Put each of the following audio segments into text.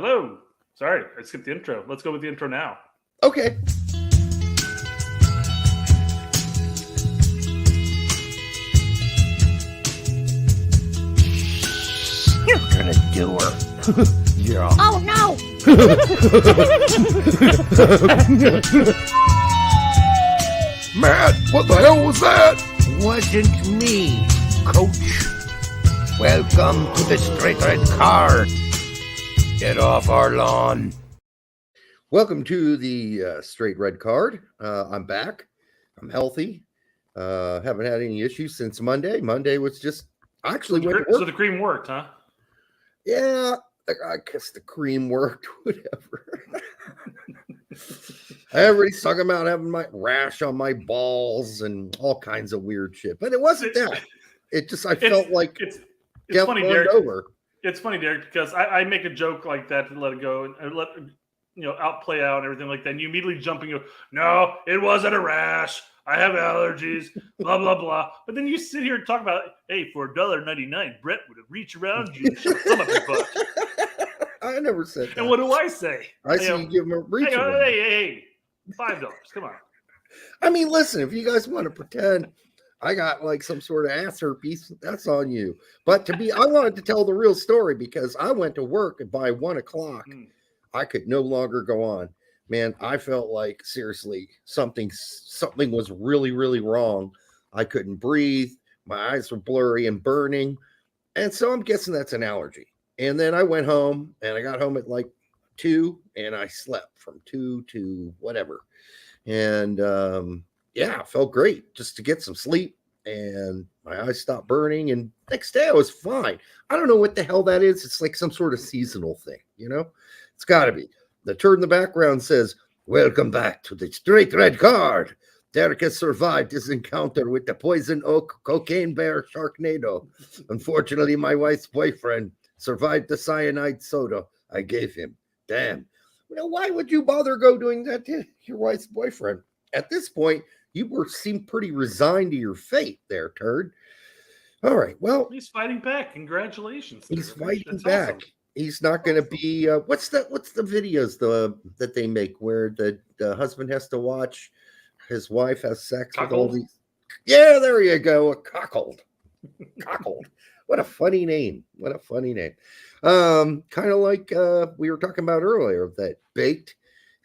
Hello. Sorry, I skipped the intro. Let's go with the intro now. Okay. You're gonna do her. Yeah. Oh no! Matt, what the hell was that? Wasn't me, Coach. Welcome to the Straight Red Card. Get off our lawn. Welcome to the Straight Red Card. I'm back. I'm healthy. Haven't had any issues since Monday. Monday was just actually went to work. So the cream worked, huh? Yeah, I guess the cream worked. Whatever. I already talking about having my rash on my balls and all kinds of weird shit, but it wasn't that. It just felt like it's funny, Derek. Over. It's funny, Derek, because I make a joke like that to let it go and let play out and everything like that. And you immediately jump and go, "No, it wasn't a rash. I have allergies." Blah blah blah. But then you sit here and talk about, "Hey, for $1.99, Brett would have reached around you and shoved some up your butt." I never said that. And what do I say? I see you give him a reach. Hey, $5. Come on. I mean, listen, if you guys want to pretend I got like some sort of ass herpes, that's on you. But I wanted to tell the real story because I went to work and by 1 o'clock, I could no longer go on. Man, I felt like seriously something was really, really wrong. I couldn't breathe. My eyes were blurry and burning. And so I'm guessing that's an allergy. And then I went home and I got home at like 2 and I slept from 2 to whatever. And yeah, felt great just to get some sleep and my eyes stopped burning. And next day I was fine. I don't know what the hell that is. It's like some sort of seasonal thing, It's got to be. The turd in the background says, "Welcome back to the Straight Red Card. Derek has survived his encounter with the poison oak cocaine bear Sharknado. Unfortunately, my wife's boyfriend survived the cyanide soda I gave him. Damn. Why would you bother doing that to your wife's boyfriend? At this point, you seemed pretty resigned to your fate there, turd. All right, well. He's fighting back. Congratulations. He's fighting back. Awesome. He's not going to be, what's the videos that they make where the husband has to watch his wife has sex with all these. Yeah, there you go. A cockled. What a funny name. Kind of like we were talking about earlier, that baked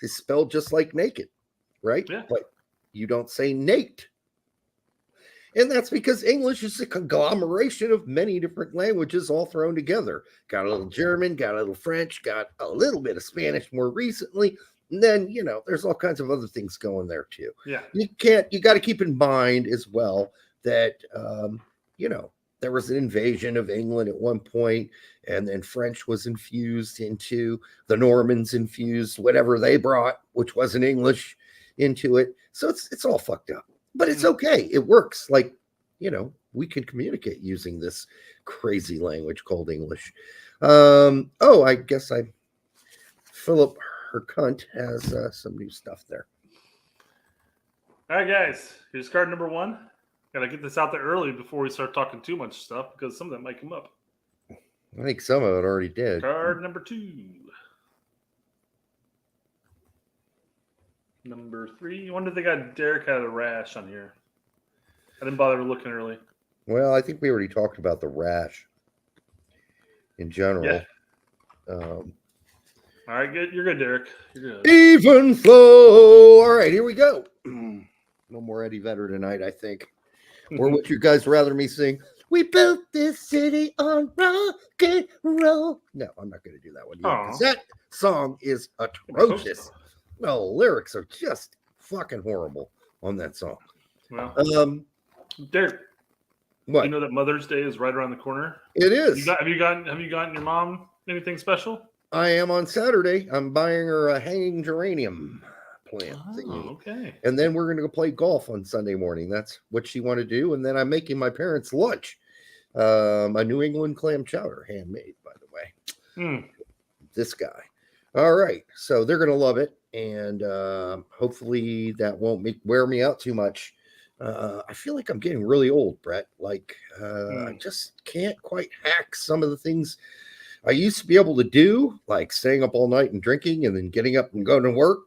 is spelled just like naked, right? Yeah. But you don't say naked. And that's because English is a conglomeration of many different languages all thrown together. Got a little German, got a little French, got a little bit of Spanish more recently. And then, there's all kinds of other things going there too. Yeah. You got to keep in mind as well that, there was an invasion of England at one point, and then French was infused into the Normans, infused whatever they brought, which wasn't English, into it. So it's all fucked up, but it's okay. It works. Like, we can communicate using this crazy language called English. I guess Philip, her cunt, has some new stuff there. All right, guys. Here's card number 1. Got to get this out there early before we start talking too much stuff because some of that might come up. I think some of it already did. Card number 2. Number 3. I wonder if they got Derek had a rash on here. I didn't bother looking early. Well, I think we already talked about the rash in general. Yeah. All right, good. You're good, Derek. You're good. Even flow. All right, here we go. No more Eddie Vedder tonight, I think. Or would you guys rather me sing, "We built this city on rock and roll"? No, I'm not going to do that one. Because that song is atrocious. No, lyrics are just fucking horrible on that song. Well, Derek, what? You know that Mother's Day is right around the corner? It is. Have you gotten your mom anything special? I am on Saturday. I'm buying her a hanging geranium plant thingy. Okay. And then we're going to go play golf on Sunday morning. That's what she wanted to do. And then I'm making my parents lunch. A New England clam chowder, handmade, by the way. This guy. All right. So they're going to love it. And hopefully that won't wear me out too much. I feel like I'm getting really old, Brett. Like I just can't quite hack some of the things I used to be able to do, like staying up all night and drinking and then getting up and going to work.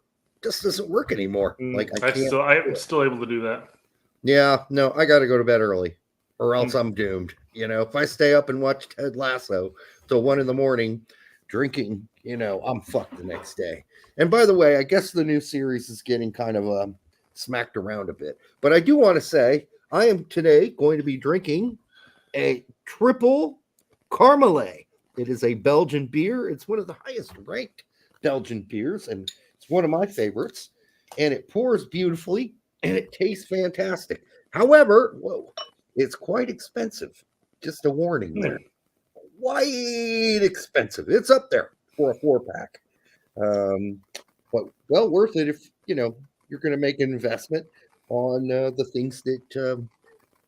Just doesn't work anymore. Like I can't. I'm still able to do that. Yeah, no, I got to go to bed early, or else I'm doomed. You know, if I stay up and watch Ted Lasso till 1 a.m. drinking, you know, I'm fucked the next day. And by the way, I guess the new series is getting kind of smacked around a bit. But I do want to say I am today going to be drinking a triple Carmelet. It is a Belgian beer. It's one of the highest ranked Belgian beers, and it's one of my favorites. And it pours beautifully, and it tastes fantastic. However, it's quite expensive. Just a warning there. Quite expensive. It's up there for a 4-pack. But well worth it if, you know, you're going to make an investment on the things that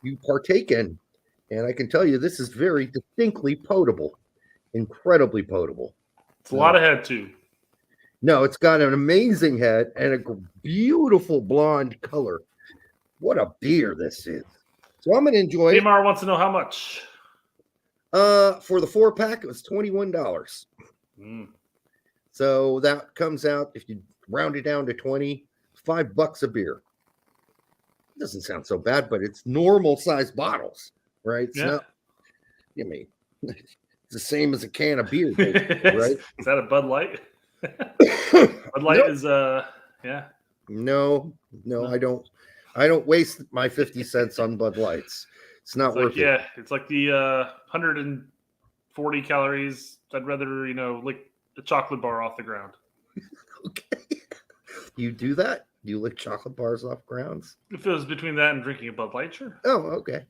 you partake in. And I can tell you, this is very distinctly potable. Incredibly potable. It's a lot of head, too. No, it's got an amazing head and a beautiful blonde color. What a beer this is. So I'm going to enjoy it. Neymar wants to know how much. For the 4-pack, it was $21. So that comes out, if you round it down to 20, $5 a beer. Doesn't sound so bad, but it's normal size bottles, right? It's not, I mean, it's the same as a can of beer, right? Is that a Bud Light? Bud Light is yeah. No, I don't waste my 50 cents on Bud Lights. It's not worth it. Yeah, it's like the 140 calories. I'd rather, you know, lick the chocolate bar off the ground. Okay. You do that? You lick chocolate bars off grounds? If it was between that and drinking a Bud Light, sure. Oh, okay.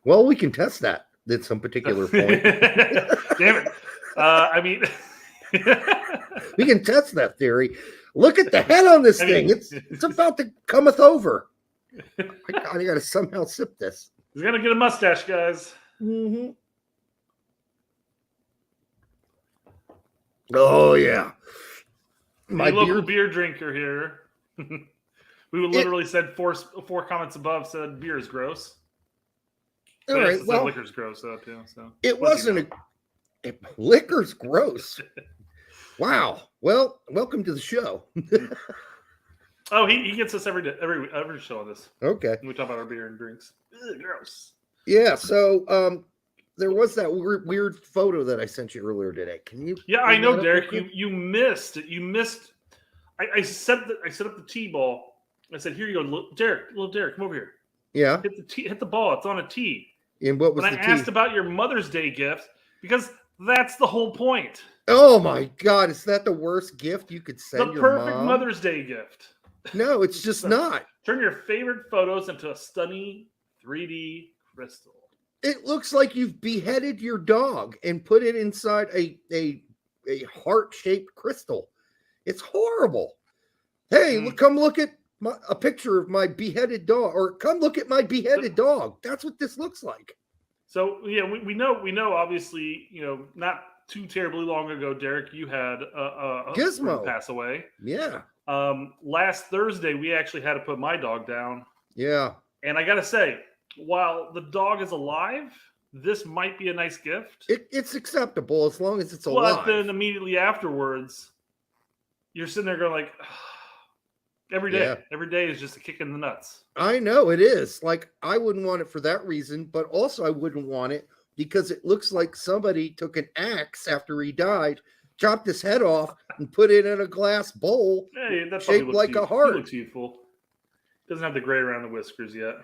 Well, we can test that at some particular point. Damn it. I mean, we can test that theory. Look at the head on this thing. It's about to cometh over. I got to somehow sip this. He's going to get a mustache, guys. Mm-hmm. Oh, yeah. My local beer drinker here. We would literally said four comments above said beer is gross. All right, well, liquor's gross though too. So it wasn't liquor's gross. Wow. Well, welcome to the show. Oh, he gets us every show on this. Okay. We talk about our beer and drinks. Ugh, gross. Yeah. So there was that weird photo that I sent you earlier today. Can you? Yeah, I know, Derek. You missed it. You missed. I set up the T-ball. I said, "Here you go, little Derek, come over here. Yeah, hit the ball. It's on a tee." And what was when the I asked about your Mother's Day gift, because that's the whole point. Oh my God, is that the worst gift you could send your mom? The perfect Mother's Day gift. No, it's just not. Turn your favorite photos into a stunning 3D crystal. It looks like you've beheaded your dog and put it inside a heart-shaped crystal. It's horrible. Hey, come look at a picture of my beheaded dog, or come look at my beheaded dog. That's what this looks like. So yeah, we know. Obviously, you know, not too terribly long ago, Derek, you had a Gizmo pass away. Yeah. Last Thursday, we actually had to put my dog down. Yeah. And I gotta say, while the dog is alive, this might be a nice gift. It's acceptable as long as it's alive. But then immediately afterwards, you're sitting there going like, every day. Yeah. Every day is just a kick in the nuts. I know it is. Like, I wouldn't want it for that reason, but also I wouldn't want it because it looks like somebody took an axe after he died, chopped his head off, and put it in a glass bowl shaped like a heart. He looks youthful. Doesn't have the gray around the whiskers yet.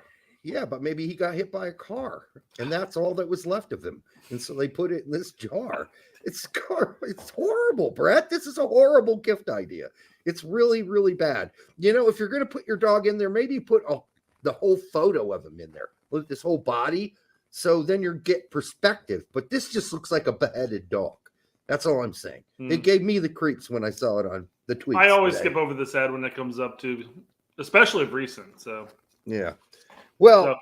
Yeah, but maybe he got hit by a car, and that's all that was left of him. And so they put it in this jar. It's horrible, Brett. This is a horrible gift idea. It's really, really bad. You know, if you're going to put your dog in there, maybe put the whole photo of him in there. Look at this whole body. So then you get perspective. But this just looks like a beheaded dog. That's all I'm saying. It gave me the creeps when I saw it on the tweets. I always skip over this ad when it comes up too, especially if recent. So yeah. Well,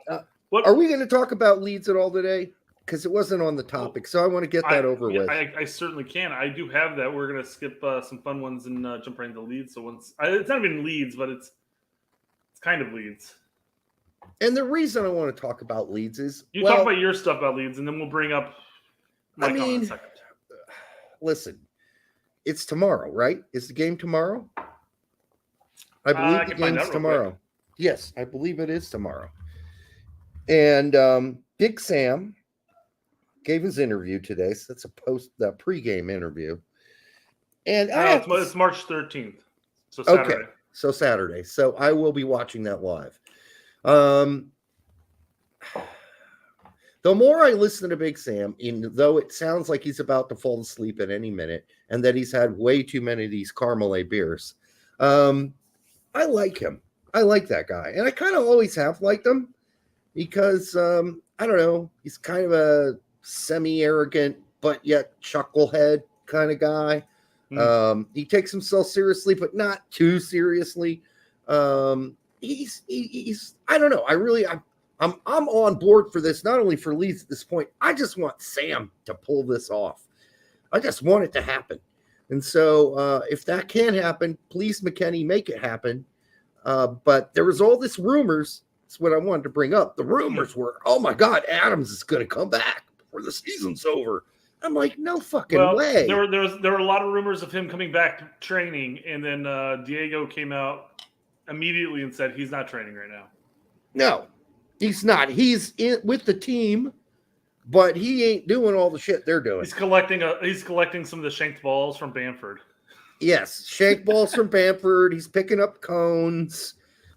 are we going to talk about Leeds at all today? Because it wasn't on the topic, so I want to get that over with. I certainly can. I do have that. We're going to skip some fun ones and jump right into Leeds. So it's not even Leeds, but it's kind of Leeds. And the reason I want to talk about Leeds is talk about your stuff about Leeds, and then we'll bring up my comment in a second. listen, it's tomorrow, right? Is the game tomorrow? I believe the game's tomorrow. Yes, I believe it is tomorrow. And Big Sam gave his interview today. So that's a pregame interview. And it's March 13th. So Saturday. Okay, so Saturday. So I will be watching that live. The more I listen to Big Sam, though it sounds like he's about to fall asleep at any minute and that he's had way too many of these Carmelet beers, I like him. I like that guy. And I kind of always have liked him because, I don't know, he's kind of a semi-arrogant but yet chucklehead kind of guy. He takes himself seriously, but not too seriously. He's I don't know. I'm on board for this, not only for Leeds at this point. I just want Sam to pull this off. I just want it to happen. And so if that can happen, please, McKennie, make it happen. But there was all this rumors. That's what I wanted to bring up. The rumors were, oh my God, Adams is going to come back before the season's over. I'm like, no fucking way. There were a lot of rumors of him coming back to training, and then Diego came out immediately and said he's not training right now. No, he's not. He's with the team, but he ain't doing all the shit they're doing. He's collecting some of the shanked balls from Bamford. Yes, shank balls from Bamford. He's picking up cones.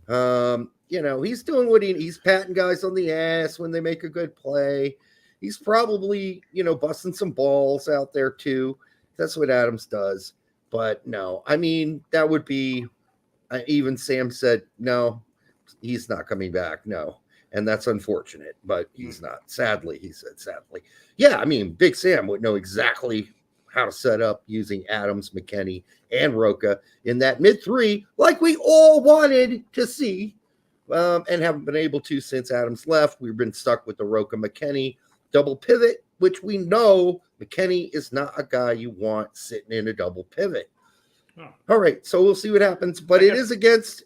He's doing he's patting guys on the ass when they make a good play. He's probably, busting some balls out there too. That's what Adams does. But no, I mean, that would be, even Sam said, no, he's not coming back. No. And that's unfortunate, but he's not. Sadly, he said, sadly. Yeah, I mean, Big Sam would know exactly how to set up using Adams, McKennie, and Roca in that mid-3 like we all wanted to see and haven't been able to since Adams left. We've been stuck with the Roca-McKennie double pivot, which we know McKennie is not a guy you want sitting in a double pivot. Oh. All right, so we'll see what happens, but it is against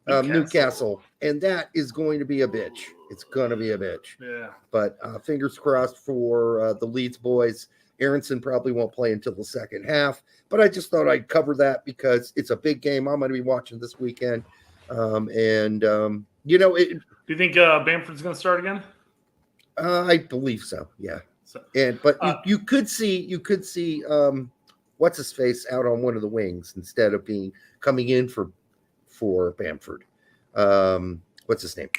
Newcastle, and that is going to be a bitch. It's going to be a bitch. Yeah. But fingers crossed for the Leeds boys. Aronson probably won't play until the second half, but I just thought I'd cover that because it's a big game I'm going to be watching this weekend. Do you think Bamford's going to start again? I believe so. Yeah. But you could see what's his face out on one of the wings instead of coming in for Bamford. What's his name?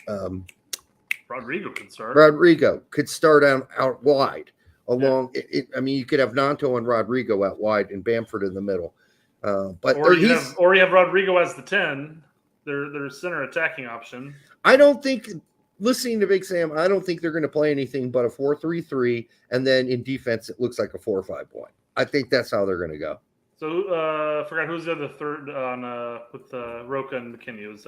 Rodrigo could start. Rodrigo could start out wide along. Yeah. You could have Nanto and Rodrigo out wide and Bamford in the middle. Or you have Rodrigo as the 10. Their center attacking option. I don't think. Listening to Big Sam, I don't think they're going to play anything but a 4-3-3, and then in defense, it looks like a 4-5-1. I think that's how they're going to go. So, I forgot who's the other third on with Roca and McKennie. It was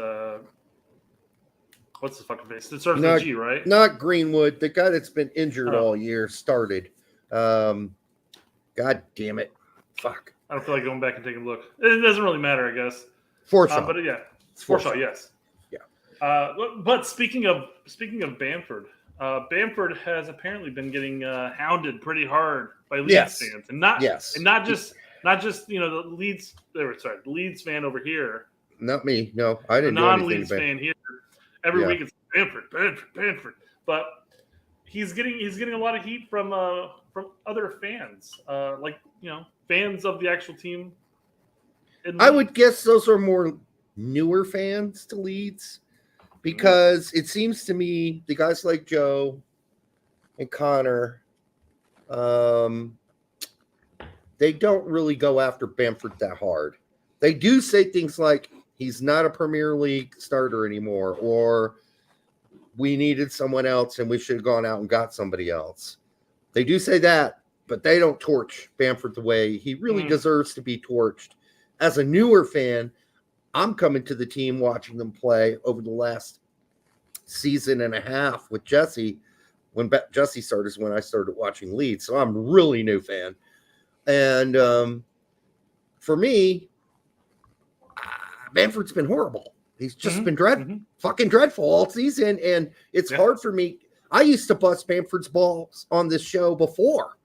what's the fucking face? It starts with G, right? Not Greenwood, the guy that's been injured all year. Started. God damn it! Fuck. I don't feel like going back and taking a look. It doesn't really matter, I guess. Forshaw. But yeah, Forshaw, yes. But speaking of Bamford, Bamford has apparently been getting hounded pretty hard by Leeds fans, and not just the Leeds. The Leeds fan over here. Not me. No, I didn't. The non-Leeds fan here. Every week it's Bamford. But he's getting a lot of heat from other fans, fans of the actual team. I would guess those are more newer fans to Leeds. Because it seems to me the guys like Joe and Connor, they don't really go after Bamford that hard. They do say things like, he's not a Premier League starter anymore, or we needed someone else and we should have gone out and got somebody else. They do say that, but they don't torch Bamford the way he really deserves to be torched. As a newer fan, I'm coming to the team watching them play over the last season and a half with Jesse. When Jesse started is when I started watching Leeds. So I'm a really new fan. And for me, Bamford's been horrible. He's just been fucking dreadful all season. And it's hard for me. I used to bust Bamford's balls on this show before.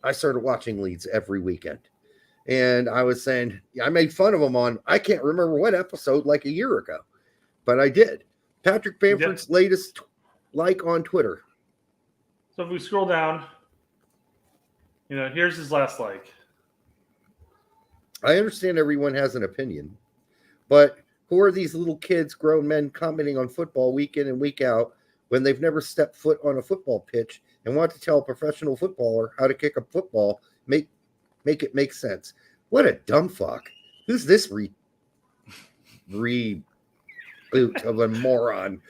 I started watching Leeds every weekend. And I was saying, I made fun of him on, I can't remember what episode, like a year ago, but I did. Patrick Bamford's latest like on Twitter. So if we scroll down, here's his last like. I understand everyone has an opinion, but who are these little kids, grown men commenting on football week in and week out when they've never stepped foot on a football pitch and want to tell a professional footballer how to kick a football, make it make sense? What a dumb fuck. Who's this reboot of a moron?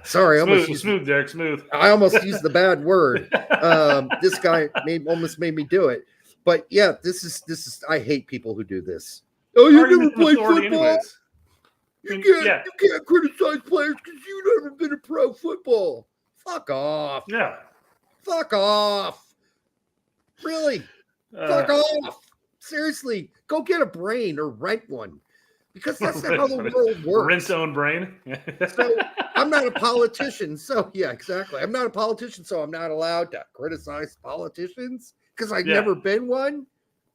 Sorry, smooth, Derek, smooth. I almost used the bad word. This guy almost made me do it. But yeah, this is. I hate people who do this. Oh, you never played football. You can't criticize players because you've never been a pro football. Fuck off. Yeah. Fuck off. Really? Fuck off. Seriously, go get a brain or rent one. Because that's not how the world works. Rent own brain. So I'm not a politician. So yeah, exactly. I'm not a politician, so I'm not allowed to criticize politicians because I've never been one.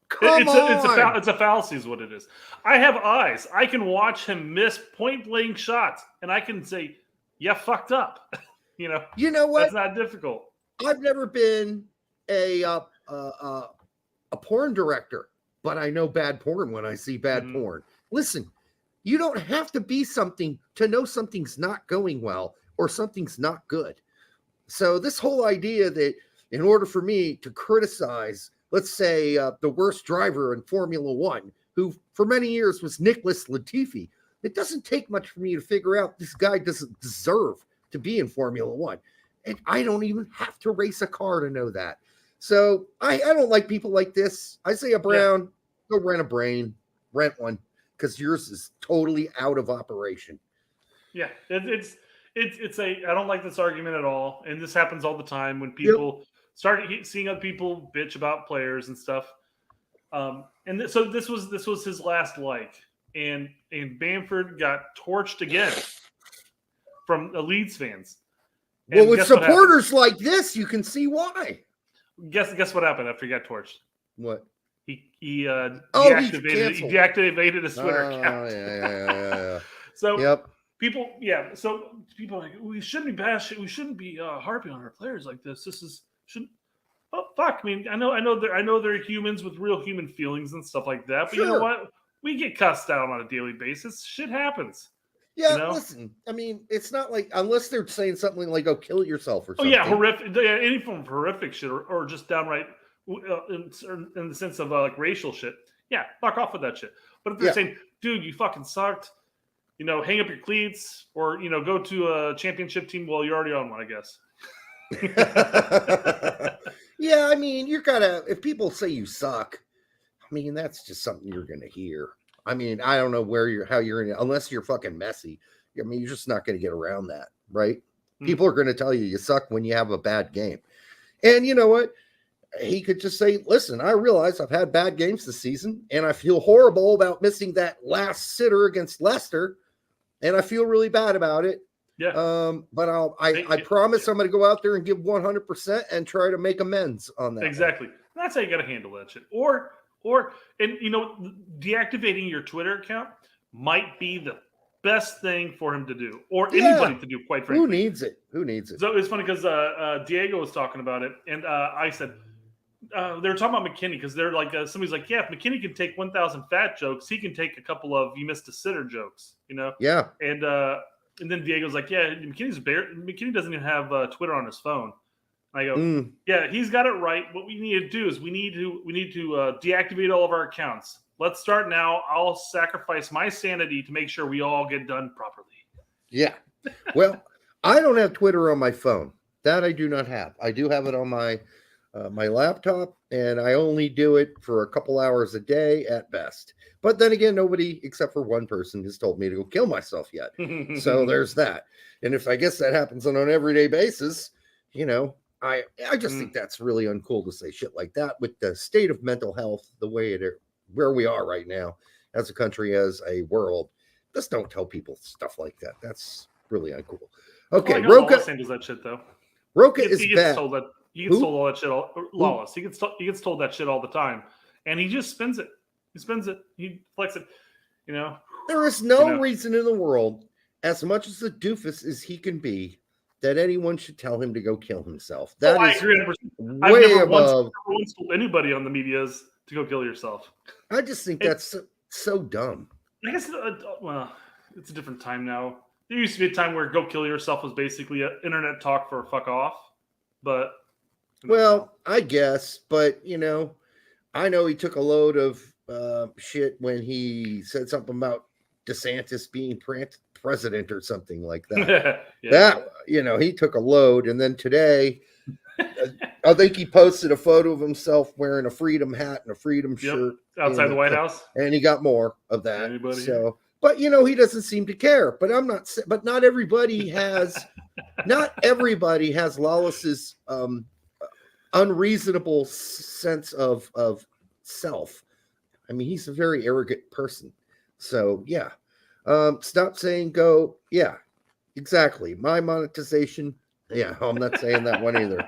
Come on. It's a fallacy is what it is. I have eyes. I can watch him miss point blank shots and I can say, yeah, fucked up. You know what? That's not difficult. I've never been a porn director, but I know bad porn when I see bad porn. Listen, you don't have to be something to know something's not going well or something's not good. So this whole idea that in order for me to criticize, let's say, the worst driver in Formula One, who for many years was Nicholas Latifi, it doesn't take much for me to figure out this guy doesn't deserve to be in Formula One. And I don't even have to race a car to know that. So I don't like people like this. I say Brown, go rent a brain, rent one, because yours is totally out of operation. Yeah, it's I don't like this argument at all. And this happens all the time when people start seeing other people bitch about players and stuff. So this was his last like. And Bamford got torched again from the Leeds fans. And well, with supporters like this, you can see why. Guess what happened after he got torched? What? He deactivated his Twitter account. Yeah. So people are like, we shouldn't be bashing, we shouldn't be harping on our players like this. Oh fuck! I mean, I know they're humans with real human feelings and stuff like that. But you know what? We get cussed out on a daily basis. Shit happens. Yeah, listen. I mean, it's not like unless they're saying something like "go kill yourself" or something. Oh yeah, horrific. Any form of horrific shit, or just downright in the sense of like racial shit. Yeah, fuck off with that shit. But if they're saying, "Dude, you fucking sucked," hang up your cleats, or go to a championship team. Well, you're already on one, I guess. Yeah, I mean, you're gotta. If people say you suck, I mean, that's just something you're gonna hear. I mean, I don't know how you're in it, unless you're fucking messy. I mean, you're just not going to get around that, right? People are going to tell you suck when you have a bad game. And you know what? He could just say, listen, I realize I've had bad games this season, and I feel horrible about missing that last sitter against Leicester, and I feel really bad about it. Yeah. But I promise I'm going to go out there and give 100% and try to make amends on that. Exactly. That's how you got to handle that shit. Or deactivating your Twitter account might be the best thing for him to do, or anybody to do, quite frankly. Who needs it? So it's funny because Diego was talking about it, and I said they were talking about McKinney because they're like somebody's like, yeah, if McKinney can take 1,000 fat jokes, he can take a couple of you missed a sitter jokes, Yeah. And then Diego's like, yeah, McKinney doesn't even have Twitter on his phone. I go, yeah, he's got it right. What we need to do is we need to deactivate all of our accounts. Let's start now. I'll sacrifice my sanity to make sure we all get done properly. Yeah. Well, I don't have Twitter on my phone. That I do not have. I do have it on my laptop, and I only do it for a couple hours a day at best. But then again, nobody except for one person has told me to go kill myself yet. So there's that. And if I guess that happens on an everyday basis, I just think that's really uncool to say shit like that with the state of mental health, the way where we are right now as a country, as a world. Just don't tell people stuff like that. That's really uncool. Okay, Roca does that shit though. Roca is bad. He gets told all that shit. Lalas. He gets told that shit all the time, and he just spins it. He spins it. He flexes it. You know. There is no reason in the world, as much as a doofus as he can be, that anyone should tell him to go kill himself. That is I agree. way I've never above. once told anybody on the media to go kill yourself. I just think that's so dumb. I guess, it's a different time now. There used to be a time where go kill yourself was basically an internet talk for fuck off. But. Well, I guess. But, I know he took a load of shit when he said something about DeSantis being president or something like that. He took a load. And then today, I think he posted a photo of himself wearing a freedom hat and a freedom shirt outside the White House. And he got more of that. But he doesn't seem to care. But not everybody has Lawless's unreasonable sense of self. I mean, he's a very arrogant person. So yeah. Stop saying go. Yeah, exactly. My monetization. Yeah, I'm not saying that one either.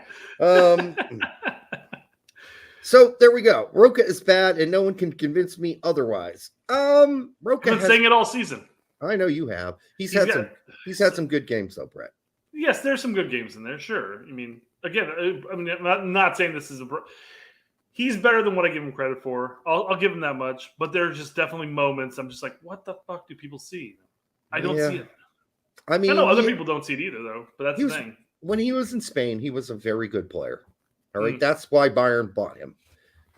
So there we go. Rocha is bad, and no one can convince me otherwise. Rocha I've been saying it all season. I know you have. He's had some good games though, Brett. Yes, there's some good games in there. Sure. I mean, again, I'm not saying this is he's better than what I give him credit for. I'll give him that much. But there's just definitely moments I'm just like, what the fuck do people see? I don't see it. I mean, I know other people don't see it either, though. But that's the thing. When he was in Spain, he was a very good player. All right, that's why Bayern bought him.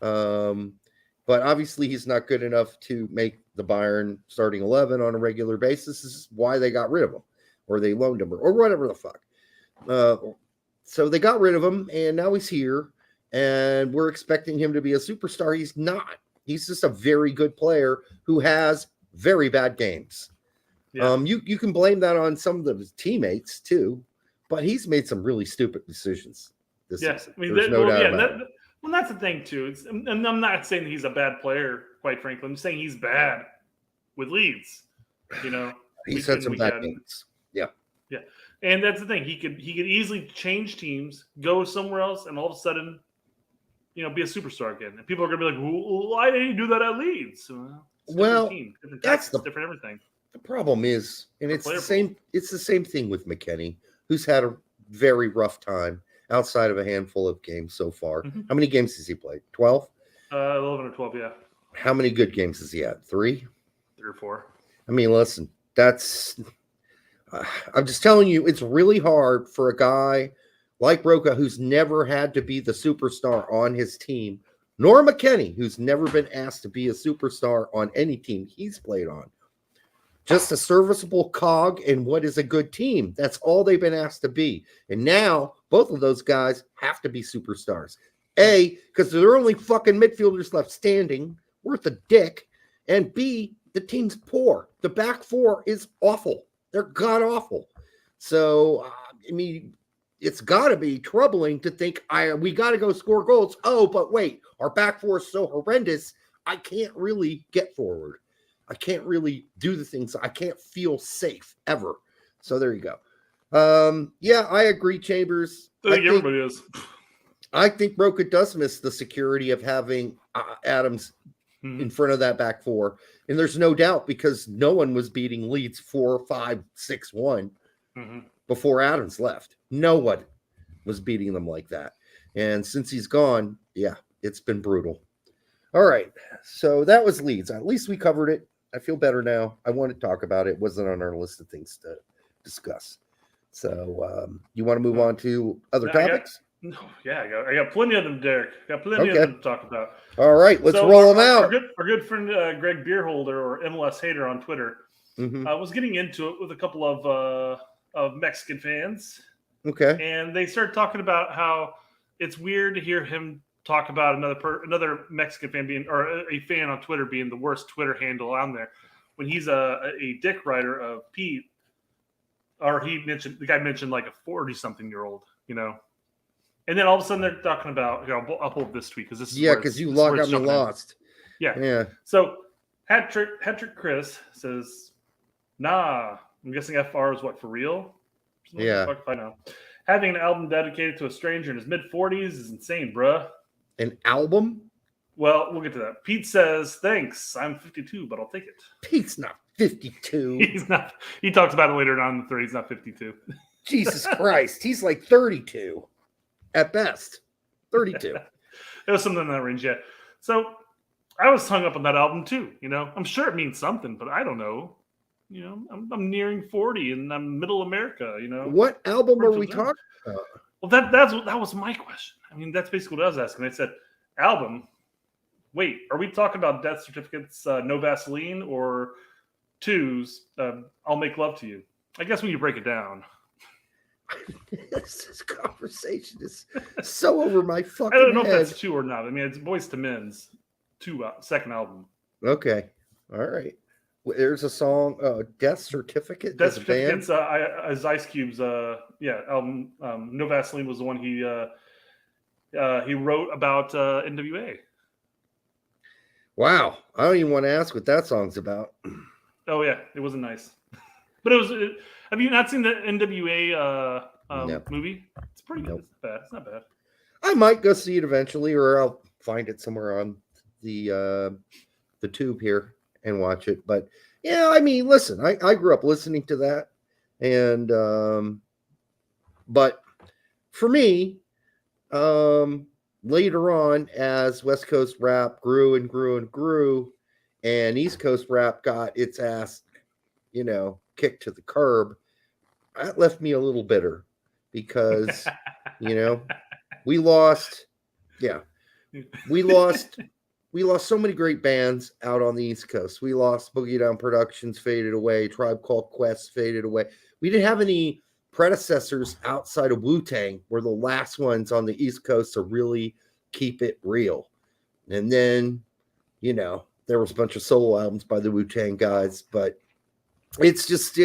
But obviously, he's not good enough to make the Bayern starting 11 on a regular basis. This is why they got rid of him, or they loaned him, or whatever the fuck. So they got rid of him, and now he's here, and we're expecting him to be a superstar. He's not. He's just a very good player who has very bad games. Yeah. You can blame that on some of his teammates too, but he's made some really stupid decisions this season. I mean, there's no doubt about it. Well, that's the thing too. And I'm not saying he's a bad player, quite frankly. I'm saying he's bad with Leeds. He's had some bad games. Yeah. And that's the thing. He could easily change teams, go somewhere else, and all of a sudden, be a superstar again. And people are going to be like, well, why did he do that at Leeds? Well, different tactics, different everything. The problem is, and it's the same. It's the same thing with McKennie, who's had a very rough time outside of a handful of games so far. Mm-hmm. How many games has he played? 12? 11 or 12, yeah. How many good games has he had? 3? 3 or 4. I mean, listen, that's. I'm just telling you, it's really hard for a guy like Rocha, who's never had to be the superstar on his team, nor McKennie, who's never been asked to be a superstar on any team he's played on. Just a serviceable cog in what is a good team. That's all they've been asked to be. And now both of those guys have to be superstars. A, because there are only fucking midfielders left standing, worth a dick. And B, the team's poor. The back four is awful. They're god awful. So, I mean, it's got to be troubling to think we got to go score goals. Oh, but wait, our back four is so horrendous, I can't really get forward. I can't really do the things. I can't feel safe ever. So there you go. Yeah, I agree, Chambers. I think everybody is. I think Rocha does miss the security of having Adams in front of that back four. And there's no doubt because no one was beating Leeds 4-5-6-1 before Adams left. No one was beating them like that. And since he's gone, yeah, it's been brutal. All right. So that was Leeds. At least we covered it. I feel better now. I want to talk about it. It wasn't on our list of things to discuss. So you want to move on to other topics? I got plenty of them, Derek. Got plenty of them to talk about. All right, let's roll them out. Our good friend Gregg Beerholder, or MLS Hater on Twitter, was getting into it with a couple of Mexican fans. Okay. And they started talking about how it's weird to hear him talk about another Mexican fan being, or a fan on Twitter being the worst Twitter handle on there, when he's a dick writer of Pete, or the guy mentioned like a 40-something-year-old, And then all of a sudden they're talking about, I'll pull up this tweet because this is because you got me lost. Yeah. So Hat-Trick Chris says, nah, I'm guessing FR is what, for real? Yeah. I know. Having an album dedicated to a stranger in his mid-40s is insane, bruh. An album? Well, we'll get to that. Pete says, thanks. I'm 52, but I'll take it. Pete's not 52. He's not. He talks about it later on in the 30s. He's not 52. Jesus Christ. He's like 32 at best. 32. It was something in that range, yeah. So I was hung up on that album too. I'm sure it means something, but I don't know. I'm nearing 40 and I'm middle America. What album are we talking about? Well, that was my question. I mean, that's basically what I was asking. I said, album. Wait, are we talking about Death Certificates, No Vaseline, or Twos, I'll Make Love to You? I guess when you break it down. This conversation is so over my fucking head. I don't know if that's two or not. I mean, it's Boyz II Men's second album. Okay. All right. There's a song, Death Certificate. Death Certificate's as Ice Cube's album. No Vaseline was the one he wrote about NWA. Wow. I don't even want to ask what that song's about. Oh, yeah. It wasn't nice. But have you not seen the NWA movie? It's pretty good. It's not bad. It's not bad. I might go see it eventually, or I'll find it somewhere on the tube here and watch it. But yeah, I mean, listen, I grew up listening to that, and but for me, later on, as West Coast rap grew and grew and grew, and East Coast rap got its ass, kicked to the curb, that left me a little bitter because, we lost so many great bands out on the East Coast. We lost Boogie Down Productions, faded away. Tribe Called Quest faded away. We didn't have any predecessors outside of Wu-Tang. We're the last ones on the East Coast to really keep it real. And then, there was a bunch of solo albums by the Wu-Tang guys, but it's just,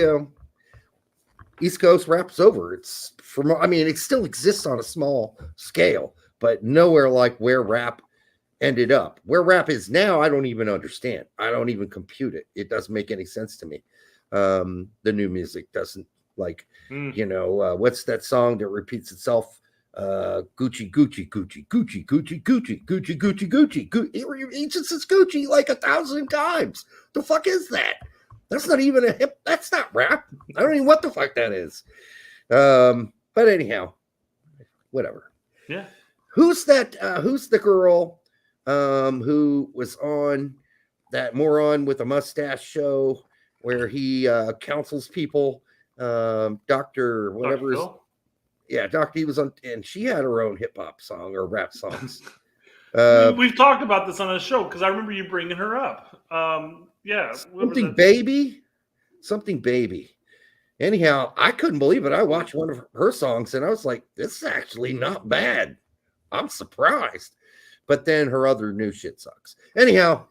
East Coast rap's over. It still exists on a small scale, but nowhere like where rap ended up. Where rap is now, I don't even understand. I don't even compute it. It doesn't make any sense to me. The new music doesn't, what's that song that repeats itself? Gucci, Gucci, Gucci, Gucci, Gucci, Gucci, Gucci, Gucci, Gucci, Gucci. He just says Gucci like 1,000 times. The fuck is that? That's not even that's not rap. I don't even know what the fuck that is. But anyhow, whatever. Yeah. Who's the girl who was on that moron with a mustache show where he counsels people? Dr. whatever. Dr. He was on, and she had her own hip hop song or rap songs. We've talked about this on the show because I remember you bringing her up. Something baby. Anyhow, I couldn't believe it. I watched one of her songs and I was like, this is actually not bad. I'm surprised. But then her other new shit sucks. Anyhow,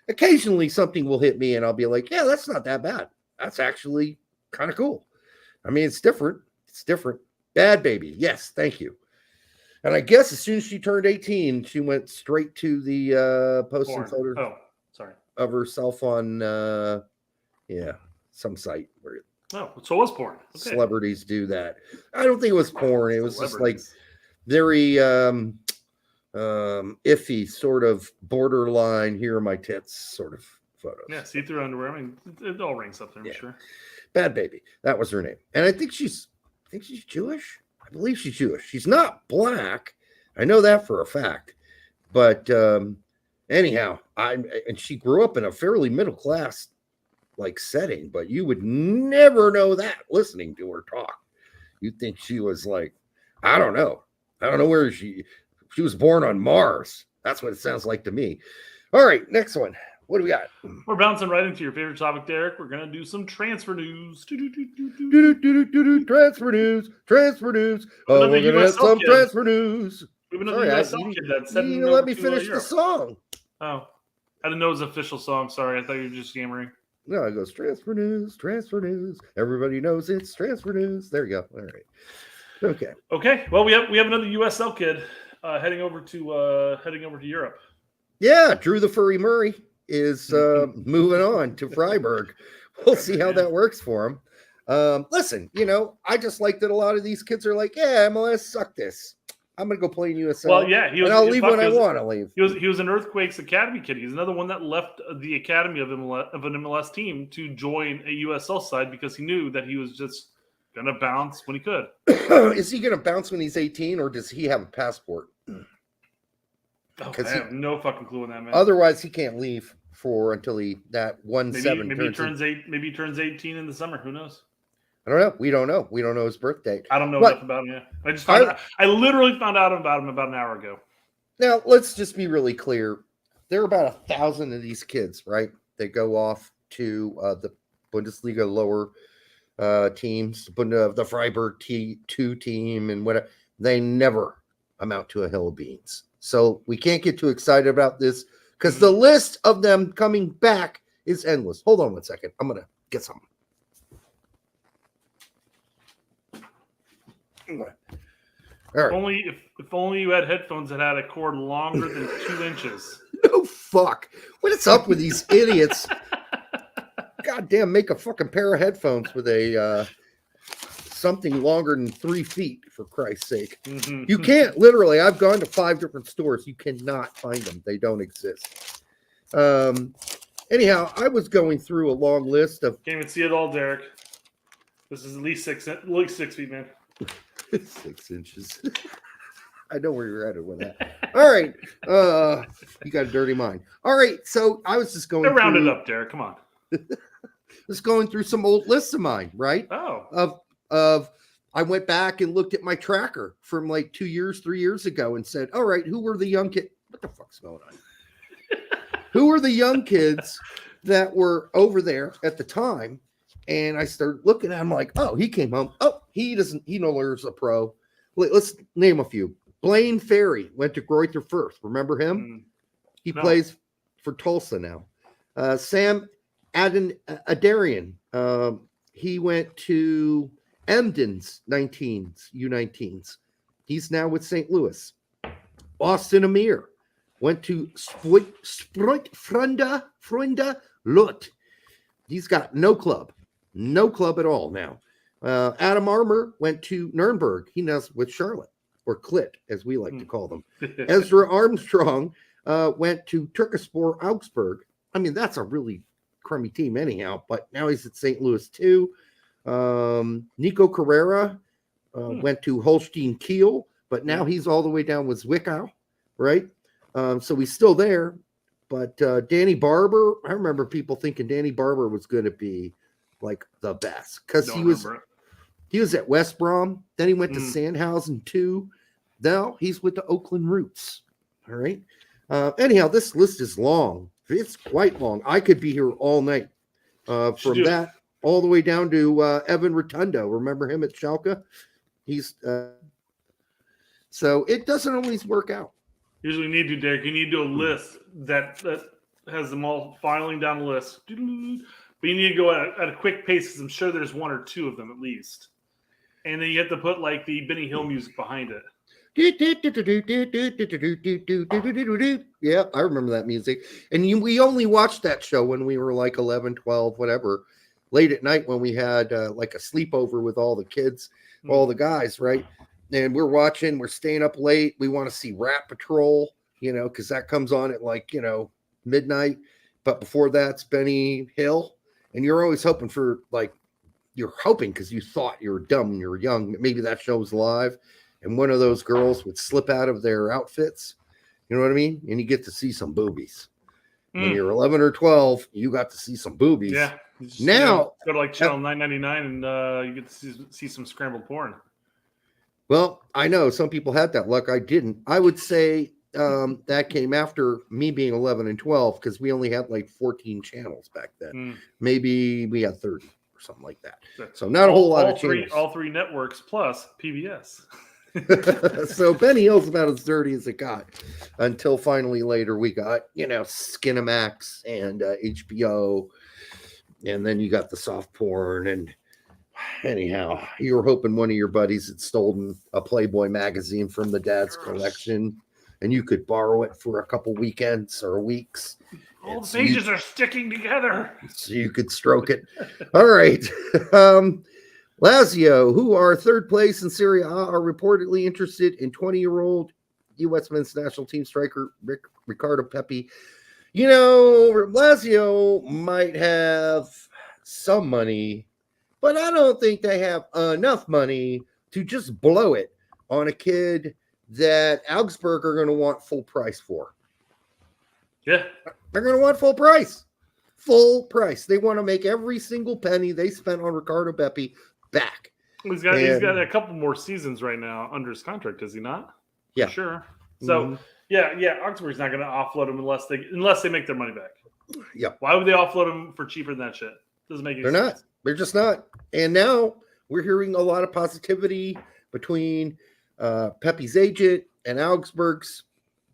occasionally something will hit me and I'll be like, yeah, that's not that bad. That's actually kind of cool. I mean, it's different. It's different. Bad Baby. Yes, thank you. And I guess as soon as she turned 18, she went straight to the posting photos of herself on some site where so it was porn. Okay. Celebrities do that. I don't think it was porn. It was just like very iffy, sort of borderline, here are my tits sort of photos. Yeah, see-through underwear. I mean, it all rings up there, I'm sure. Bad Baby. That was her name. And I think she's Jewish. I believe she's Jewish. She's not black. I know that for a fact. But anyhow, and she grew up in a fairly middle class setting, but you would never know that listening to her talk. You'd think she was I don't know where she was born on Mars. That's what it sounds like to me. All right, next one. What do we got? We're bouncing right into your favorite topic, Derek. We're going to do some transfer news. Transfer news. Transfer news. Oh, we're going to have some transfer news. We have another USL kid that said, you let me finish the song. Oh, I didn't know it was an official song. Sorry, I thought you were just yammering. No, it goes transfer news, transfer news. Everybody knows it's transfer news. There you go. All right. Okay. Well, we have another USL kid heading over to Europe. Yeah, Drew the Furry Murray is moving on to Freiburg. We'll see how that works for him. Listen, I just like that a lot of these kids are like, yeah, MLS, suck this. I'm gonna go play in USL. Well, yeah, and I'll leave when I want to leave. He was an Earthquakes Academy kid. He's another one that left the academy of an MLS team to join a USL side because he knew that he was just gonna bounce when he could. Is he gonna bounce when he's 18, or does he have a passport? I have no fucking clue on that, man. Otherwise, he can't leave until that 1/7. Maybe he turns 18 in the summer. Who knows? I don't know. We don't know. We don't know his birth date. I don't know enough about him yet. I literally found out about him about an hour ago. Now, let's just be really clear. There are about 1,000 of these kids, right? They go off to the Bundesliga lower teams, the Freiburg 2 team, and whatever. They never amount to a hill of beans. So we can't get too excited about this because the list of them coming back is endless. Hold on 1 second. I'm going to get something. All right. If only you had headphones that had a cord longer than 2 inches. No fuck. What is up with these idiots? Goddamn, make a fucking pair of headphones with a something longer than 3 feet, for Christ's sake. Mm-hmm. You can't, literally, I've gone to 5 different stores. You cannot find them. They don't exist. Anyhow, I was going through a long list of... Can't even see it all, Derek. This is at least 6 feet, man. 6 inches. I know where you're at with that. All right. You got a dirty mind. All right. So I was just going round it up, Derek. Come on. Just going through some old lists of mine, right? Oh. Of I went back and looked at my tracker from like 3 years ago and said, all right, who were the young kids? What the fuck's going on? Who were the young kids that were over there at the time? And I started looking at him like, oh, he came home. Oh, he no longer is a pro. Let's name a few. Blaine Ferry went to Greuther Firth. Remember him? He plays for Tulsa now. Sam Adarian. He went to Emden's U19s. He's now with St. Louis. Austin Amir went to Freunde Lut. He's got no club at all now. Adam Armour went to Nuremberg. He knows with Charlotte, or Clit, as we like to call them. Ezra Armstrong went to Turkispor Augsburg. I mean, that's a really crummy team anyhow, but now he's at St. Louis too. Nico Carrera went to Holstein Kiel, but now he's all the way down with Zwickau, right? So he's still there. But Danny Barber, I remember people thinking Danny Barber was going to be like the best because he was at West Brom. Then he went to Sandhausen too. Now he's with the Oakland Roots. All right. Anyhow, this list is long. It's quite long. I could be here all night. From that all the way down to Evan Rotundo. Remember him at Schalke? He's so it doesn't always work out. Here's what you need to do, Derek. You need to do a list that has them all filing down the list. But you need to go at a quick pace because I'm sure there's 1 or 2 of them at least. And then you have to put like the Benny Hill music behind it. Yeah, I remember that music. And we only watched that show when we were like 11, 12, whatever, late at night when we had like a sleepover with all the kids, all the guys, right? And we're staying up late. We want to see Rat Patrol, because that comes on at like, midnight. But before that's Benny Hill. And you're always hoping for because you thought you were dumb when you were young. Maybe that show was live. And one of those girls would slip out of their outfits. You know what I mean? And you get to see some boobies. When you're 11 or 12, you got to see some boobies. Yeah. Now, go to like channel 999 and you get to see some scrambled porn. Well, I know some people had that luck. I didn't. I would say that came after me being 11 and 12 because we only had like 14 channels back then. Maybe we had 30 or something like that. So not a whole lot of channels. All 3 networks plus PBS. So Benny Hill's about as dirty as it got until finally later we got, Skinamax and HBO. And then you got the soft porn. And anyhow, you were hoping one of your buddies had stolen a Playboy magazine from the dad's collection and you could borrow it for a couple weekends or weeks. All the pages are sticking together. So you could stroke it. All right. Lazio, who are third place in Serie A, are reportedly interested in 20-year-old U.S. men's national team striker Ricardo Pepe. You know, Lazio might have some money, but I don't think they have enough money to just blow it on a kid that Augsburg are going to want full price for. Yeah. They're going to want full price. Full price. They want to make every single penny they spent on Ricardo Pepe back. He's got a couple more seasons right now under his contract, does he not? Yeah. For sure. So, yeah, Augsburg's not going to offload him unless they make their money back. Yeah. Why would they offload him for cheaper than that shit? Doesn't make any sense. They're not. They're just not. And now we're hearing a lot of positivity between Pepe's agent and Augsburg's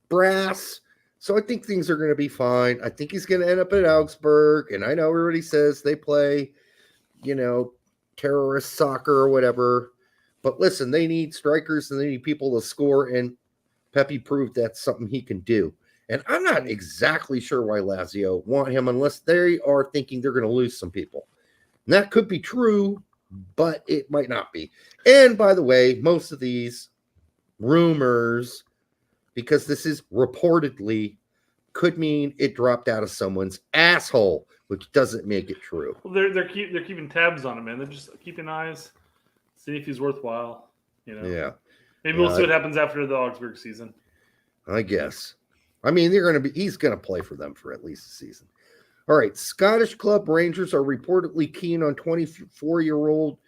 brass. So I think things are going to be fine. I think he's going to end up at Augsburg. And I know everybody says they play, terrorist soccer or whatever. But listen, they need strikers and they need people to score. And Pepe proved that's something he can do. And I'm not exactly sure why Lazio want him unless they are thinking they're going to lose some people. And that could be true, but it might not be. And by the way, most of these rumors, because this is reportedly, could mean it dropped out of someone's asshole, which doesn't make it true. Well, they're keeping tabs on him, man. They're just keeping eyes, see if he's worthwhile. Yeah. Maybe we'll see what happens after the Augsburg season. I guess. I mean, he's going to play for them for at least a season. All right. Scottish club Rangers are reportedly keen on 24-year-old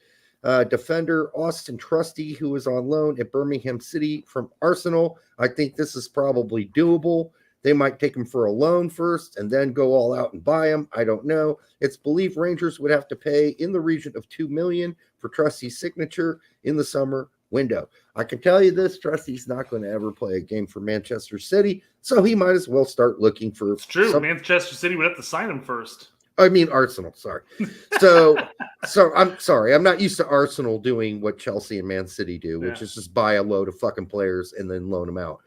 defender Austin Trustee, who is on loan at Birmingham City from Arsenal. I think this is probably doable. They might take him for a loan first and then go all out and buy him. I don't know. It's believed Rangers would have to pay in the region of $2 million for Trustee's signature in the summer window. I can tell you this, Trustee's not going to ever play a game for Manchester City, so he might as well start looking for... It's true. Manchester City would have to sign him first. I mean, Arsenal, sorry. So I'm sorry. I'm not used to Arsenal doing what Chelsea and Man City do, which is just buy a load of fucking players and then loan them out.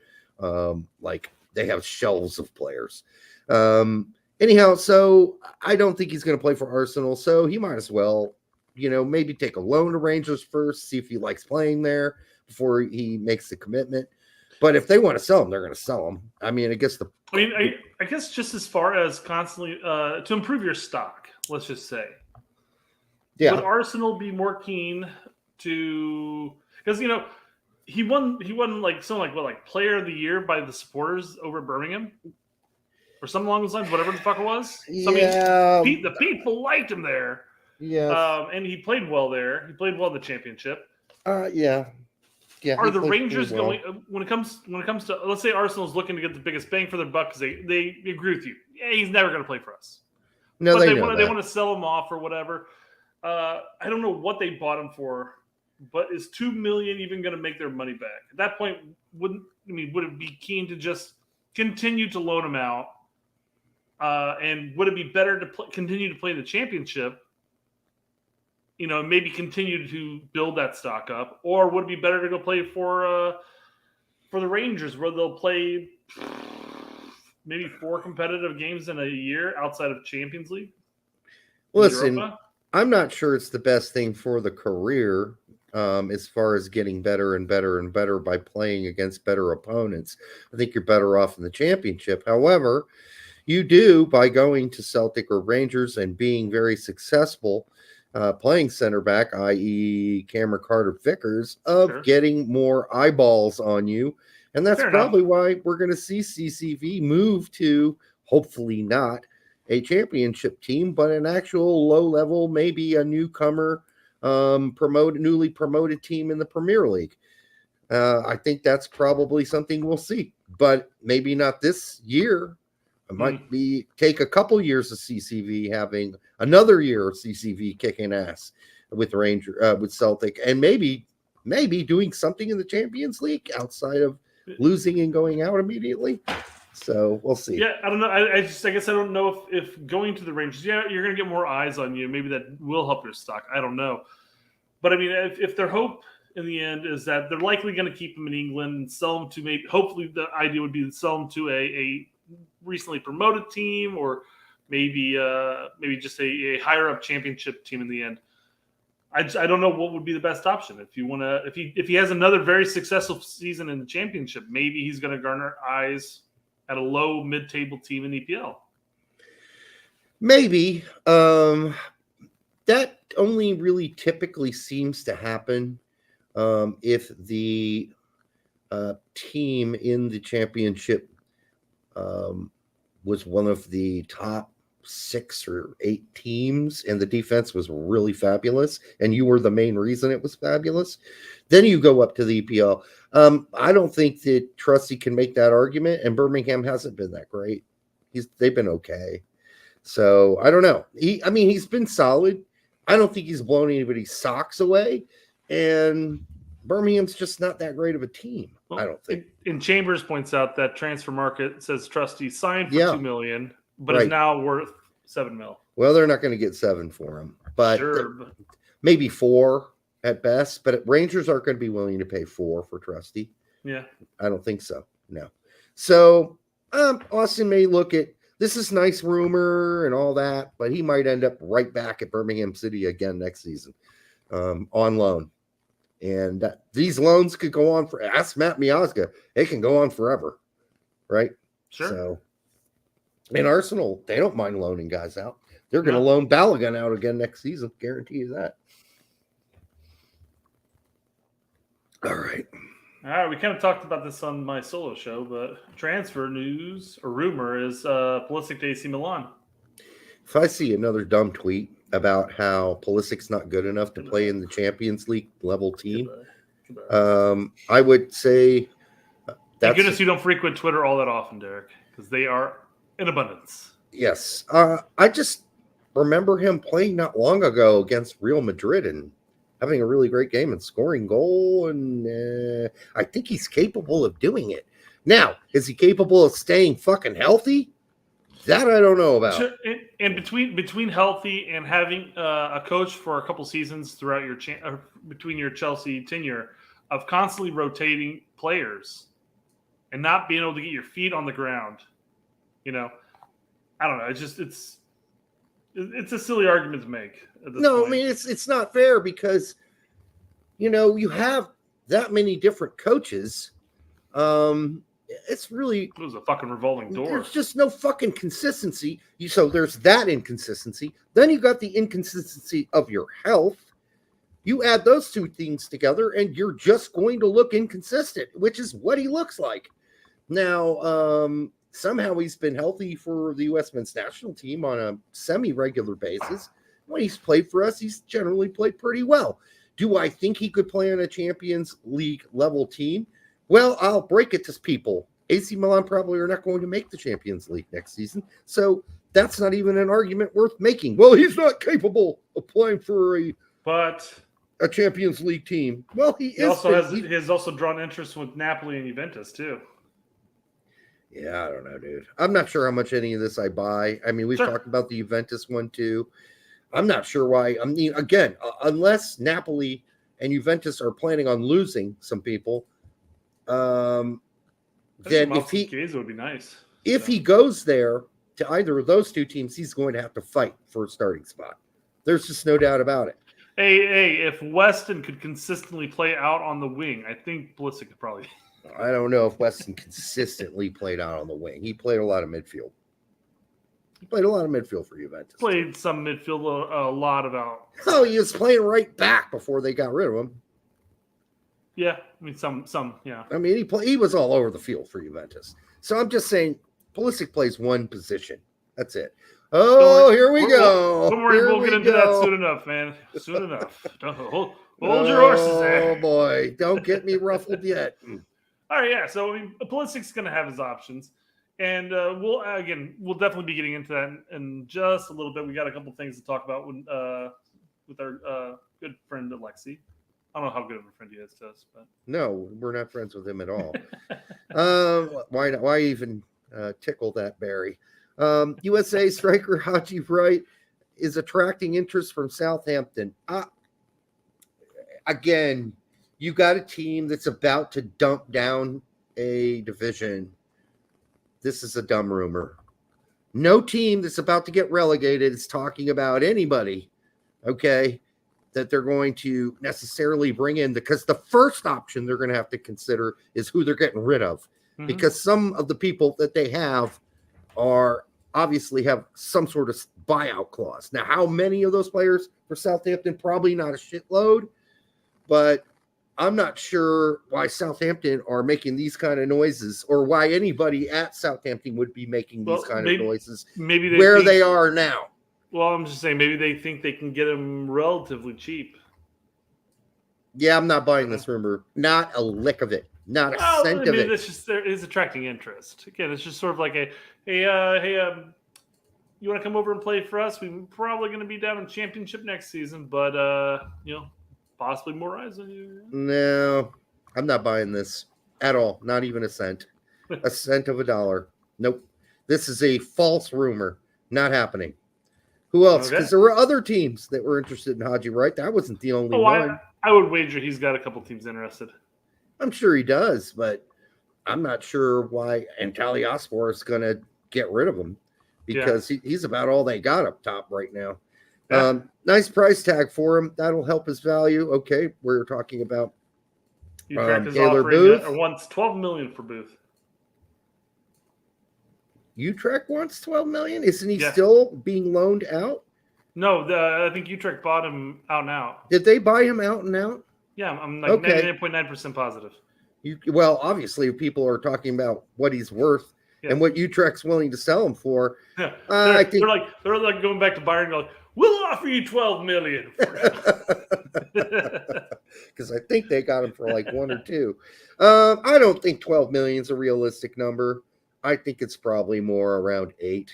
Like they have shelves of players. Anyhow, so I don't think he's going to play for Arsenal, so he might as well, maybe take a loan to Rangers first, see if he likes playing there before he makes the commitment. But if they want to sell him, they're going to sell him. I mean, I guess I guess just as far as constantly to improve your stock, let's just say. Yeah. Would Arsenal be more keen to, because he won like something like player of the year by the supporters over at Birmingham or something along those lines, whatever the fuck it was. Yeah. The people liked him there. Yeah. And he played well there. He played well in the championship. Yeah. Yeah. Are the Rangers going when it comes to, let's say Arsenal's looking to get the biggest bang for their buck because they agree with you. Yeah, he's never going to play for us. No, but they want to sell him off or whatever. I don't know what they bought him for, but is $2 million even going to make their money back? At that point, would it be keen to just continue to loan him out? And would it be better to continue to play the championship? Maybe continue to build that stock up, or would it be better to go play for the Rangers, where they'll play maybe 4 competitive games in a year outside of Champions League? Listen, I'm not sure it's the best thing for the career as far as getting better and better and better by playing against better opponents. I think you're better off in the championship. However, you do by going to Celtic or Rangers and being very successful. Playing center back, i.e. Cameron Carter-Vickers, of getting more eyeballs on you. And that's probably why we're going to see CCV move to, hopefully not, a championship team, but an actual low-level, maybe a newcomer, newly promoted team in the Premier League. I think that's probably something we'll see. But maybe not this year. It might take a couple years of CCV having another year of CCV kicking ass with with Celtic, and maybe doing something in the Champions League outside of losing and going out immediately. So we'll see. Yeah, I don't know. I guess I don't know if going to the Rangers, you're going to get more eyes on you. Maybe that will help your stock. I don't know. But I mean, if their hope in the end is that they're likely going to keep him in England and sell him to hopefully the idea would be to sell him to a recently promoted team, or maybe just a higher up championship team in the end. I don't know what would be the best option. If you want to, if he has another very successful season in the championship, maybe he's going to garner eyes at a low mid-table team in EPL. Maybe. That only really typically seems to happen if the team in the championship was one of the top 6 or 8 teams and the defense was really fabulous and you were the main reason it was fabulous. Then you go up to the EPL. I don't think that Trustee can make that argument, and Birmingham hasn't been that great. They've been okay. So I don't know. He's been solid. I don't think he's blown anybody's socks away, and Birmingham's just not that great of a team. Well, I don't think. And Chambers points out that transfer market says Trustee signed for $2 million, but is now worth $7 million. Well, they're not going to get 7 for him, but maybe 4 at best. But Rangers aren't going to be willing to pay 4 for Trustee. Yeah, I don't think so. No. So Austin may look at. This is nice rumor and all that, but he might end up right back at Birmingham City again next season on loan. And these loans could go on for, ask Matt Miazga, they can go on forever, right? Sure. So, Arsenal, they don't mind loaning guys out. They're going to loan Balogun out again next season. Guarantee you that. All right. All right, we kind of talked about this on my solo show, but transfer news or rumor is Pulisic to AC Milan. If I see another dumb tweet about how Pulisic's not good enough to play in the Champions League level team, I would say thank goodness you don't frequent Twitter all that often, Derek, because they are in abundance. Yes. I just remember him playing not long ago against Real Madrid and having a really great game and scoring goal, and I think he's capable of doing it. Now, is he capable of staying fucking healthy? That I don't know about. And between healthy and having a coach for a couple seasons throughout your between your Chelsea tenure of constantly rotating players and not being able to get your feet on the ground, I don't know. It's a silly argument to make. No, point. It's not fair because, you have that many different coaches. It's really... It was a fucking revolving door. There's just no fucking consistency. So there's that inconsistency. Then you got the inconsistency of your health. You add those two things together and you're just going to look inconsistent, which is what he looks like. Now, somehow he's been healthy for the U.S. men's national team on a semi-regular basis. When he's played for us, he's generally played pretty well. Do I think he could play on a Champions League level team? Well, I'll break it to people. AC Milan probably are not going to make the Champions League next season. So that's not even an argument worth making. Well, he's not capable of playing for a Champions League team. Well, he has also drawn interest with Napoli and Juventus too. Yeah, I don't know, dude. I'm not sure how much any of this I buy. We've talked about the Juventus one too. I'm not sure why. Again, unless Napoli and Juventus are planning on losing some people, then if he would be nice. If he goes there to either of those two teams, he's going to have to fight for a starting spot. There's just no doubt about it. Hey, if Weston could consistently play out on the wing, I think Pulisic could probably. I don't know if Weston consistently played out on the wing. He played a lot of midfield. He played a lot of midfield for Juventus. Played some midfield, a lot of out. Oh, he was playing right back before they got rid of him. Yeah, some, yeah. He was all over the field for Juventus. So I'm just saying, Pulisic plays one position. That's it. Oh, here we go. Don't worry, we'll get into that soon enough, man. Soon enough. Hold your horses there. Oh boy, don't get me ruffled yet. All right, yeah. So Pulisic's going to have his options, and we'll definitely be getting into that in just a little bit. We got a couple things to talk about with our good friend Alexi. I don't know how good of a friend he is to us, but no, we're not friends with him at all. Why even tickle that berry? USA striker Haji Wright is attracting interest from Southampton. Again, you got a team that's about to dump down a division. This is a dumb rumor. No team that's about to get relegated is talking about anybody. Okay. that they're going to necessarily bring in, because the first option they're going to have to consider is who they're getting rid of, because some of the people that they have are obviously have some sort of buyout clause. Now, how many of those players for Southampton? Probably not a shitload, but I'm not sure why Southampton are making these kind of noises, or why anybody at Southampton would be making these kind of noises maybe where they are now. Well, I'm just saying, maybe they think they can get him relatively cheap. Yeah, I'm not buying this rumor. Not a lick of it. Not a cent of it. It's just there is attracting interest. Again, it's just sort of like hey, you want to come over and play for us? We're probably going to be down in championship next season, but possibly more eyes on you. No, I'm not buying this at all. Not even a cent. A cent of a dollar. Nope. This is a false rumor. Not happening. Who else? Because there were other teams that were interested in Haji, right? That wasn't the only one. I would wager he's got a couple teams interested. I'm sure he does, but I'm not sure why Antalyaspor is going to get rid of him, because he's about all they got up top right now. Yeah. Nice price tag for him. That'll help his value. Okay, we're talking about Taylor Booth. Wants $12 million for Booth. Utrecht wants $12 million. Isn't he still being loaned out? No, I think Utrecht bought him out and out. Did they buy him out and out? Yeah, I'm like 99.9% positive. Well, obviously, people are talking about what he's worth and what Utrecht's willing to sell him for. Yeah. They're like going back to Bayern, going, "We'll offer you $12 million for him." Because I think they got him for like 1 or 2. I don't think 12 million is a realistic number. I think it's probably more around 8.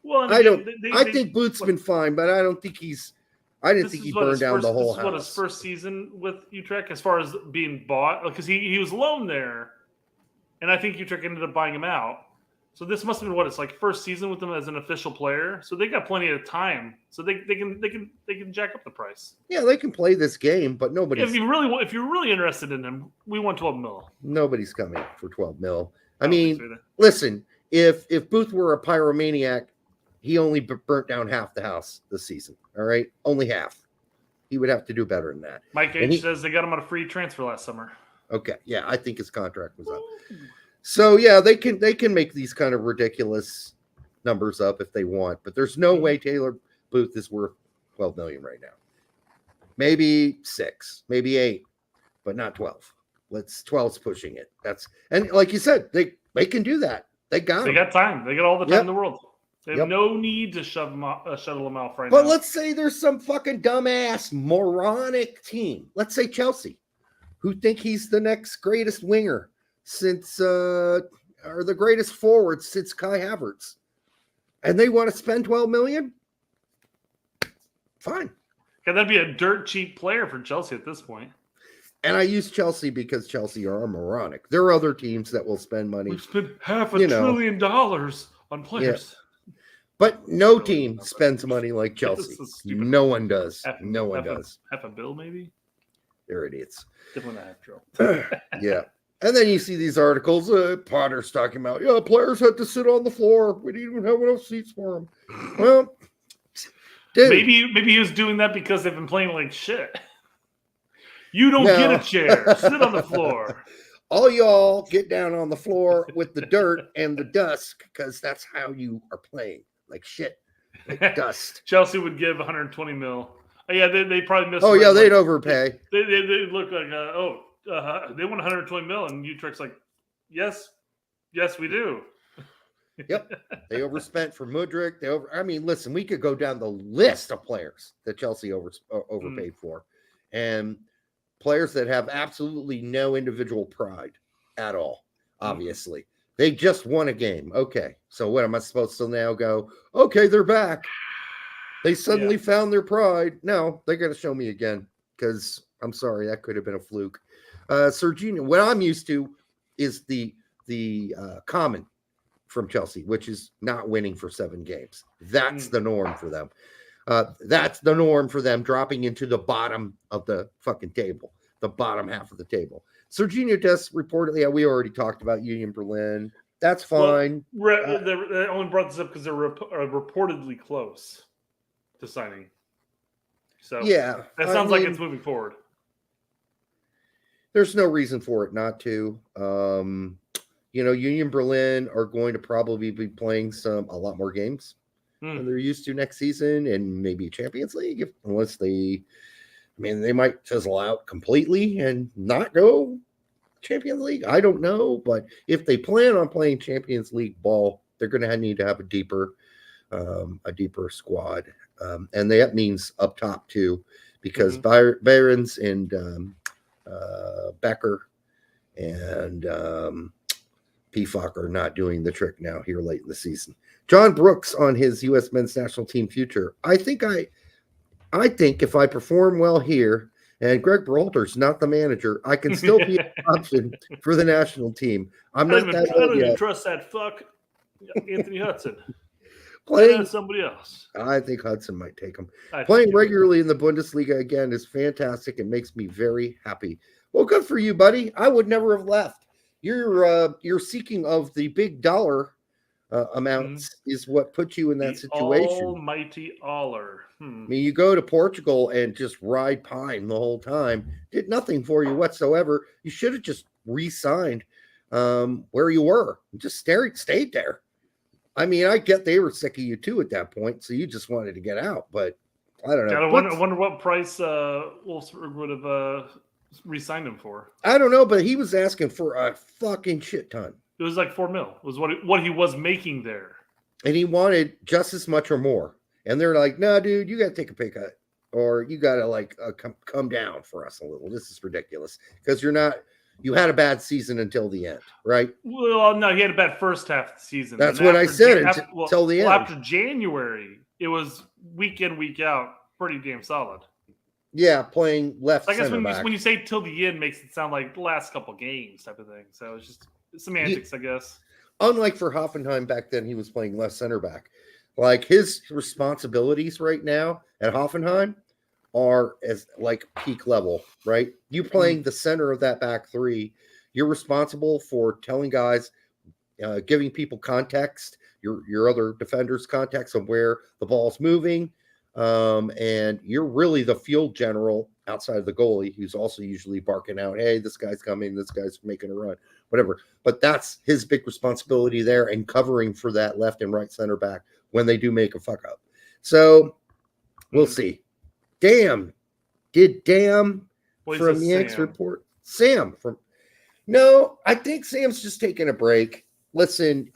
Well, I think Booth's been fine, but I don't think he's. I didn't think he burned down the whole house. This is what his first season with Utrecht, as far as being bought, because he was loaned there, and I think Utrecht ended up buying him out. So this must have been what it's like first season with him as an official player. So they got plenty of time, so they can jack up the price. Yeah, they can play this game, but nobody. If you're really interested in him, we want 12 mil. Nobody's coming for 12 mil. I mean, listen, if Booth were a pyromaniac, he only burnt down half the house this season. All right, only half. He would have to do better than that. Mike H says they got him on a free transfer last summer. Okay, yeah, I think his contract was up. So yeah, they can make these kind of ridiculous numbers up if they want, but there's no way Taylor Booth is worth 12 million right now. Maybe 6, maybe 8, but not 12. 12's pushing it. And like you said, they can do that. They got time. They got all the time in the world. They have no need to shuttle them off right now. But let's say there's some fucking dumbass, moronic team. Let's say Chelsea, who think he's the next greatest winger since, or the greatest forward since Kai Havertz. And they want to spend 12 million? Fine. Yeah, that'd be a dirt cheap player for Chelsea at this point. And I use Chelsea because Chelsea are moronic. There are other teams that will spend money. We've spent $500 billion on players. Yeah. But no team spends money like Chelsea. No one does. No one does. $500 million, maybe? They're idiots. Definitely not half. Yeah. And then you see these articles, Potter's talking about, players had to sit on the floor. We didn't even have enough seats for them. Well, dude. Maybe he was doing that because they've been playing like shit. You don't get a chair. Sit on the floor. All y'all get down on the floor with the dirt and the dust, because that's how you are playing. Like shit. Like dust. Chelsea would give 120 mil. Oh, yeah, they probably missed. Oh, yeah, they'd overpay. They look like, they want 120 mil, and Utrecht's like, yes, we do. Yep. They overspent for Mudryk. I mean, listen, we could go down the list of players that Chelsea overpaid for. And players that have absolutely no individual pride at all, obviously. They just won a game. Okay. So what am I supposed to now go, okay, they're back. They suddenly found their pride. No, they got to show me again, because I'm sorry, that could have been a fluke. Serginho, what I'm used to is the common from Chelsea, which is not winning for 7 games. That's the norm for them. That's the norm for them, dropping into the bottom of the fucking table, the bottom half of the table. Serginho Dest reportedly, we already talked about Union Berlin. That's fine. Well, they only brought this up because they're reportedly close to signing So yeah, that sounds like it's moving forward. There's no reason for it not to. Union Berlin are going to probably be playing a lot more games than they're used to next season, and maybe Champions League, unless they might fizzle out completely and not go Champions League. I don't know, but if they plan on playing Champions League ball, they're going to need to have a deeper squad, and that means up top too, because Behrens and Becker and Pfach are not doing the trick now here late in the season. John Brooks on his U.S. men's national team future. I think if I perform well here, and Greg Berhalter's not the manager, I can still be an option for the national team. I don't even trust that fuck Anthony Hudson. Playing somebody else. I think Hudson might take him. Playing regularly in the Bundesliga again is fantastic. It makes me very happy. Well, good for you, buddy. I would never have left. You're seeking of the big dollar amounts is what put you in that situation. Almighty Aller. I mean, you go to Portugal and just ride pine the whole time. Did nothing for you whatsoever. You should have just re-signed where you were. Just stayed there. I mean, I get they were sick of you too at that point, so you just wanted to get out. But I don't know. I wonder what price Wolfsburg would have re-signed him for. I don't know, but he was asking for a fucking shit ton. It was like $4 million. Was what he was making there, and he wanted just as much or more. And they're like, "No, dude, you got to take a pay cut, or you got to come down for us a little. This is ridiculous because you're not." You had a bad season until the end, right? Well, no, he had a bad first half of the season. That's what I said until the end. After January, it was week in, week out, pretty damn solid. Yeah, playing left. I guess when you say till the end, makes it sound like the last couple games type of thing. So it's just semantics, I guess. Unlike for Hoffenheim back then, he was playing left center back. Like his responsibilities right now at Hoffenheim are as like peak level, right? You playing the center of that back three, you're responsible for telling guys, giving people context, your other defenders context of where the ball's moving, and you're really the field general outside of the goalie, who's also usually barking out, "Hey, this guy's coming, this guy's making a run," whatever. But that's his big responsibility there, and covering for that left and right center back when they do make a fuck up. So we'll see. From Yanks report. Sam from no, I think Sam's just taking a break. Listen,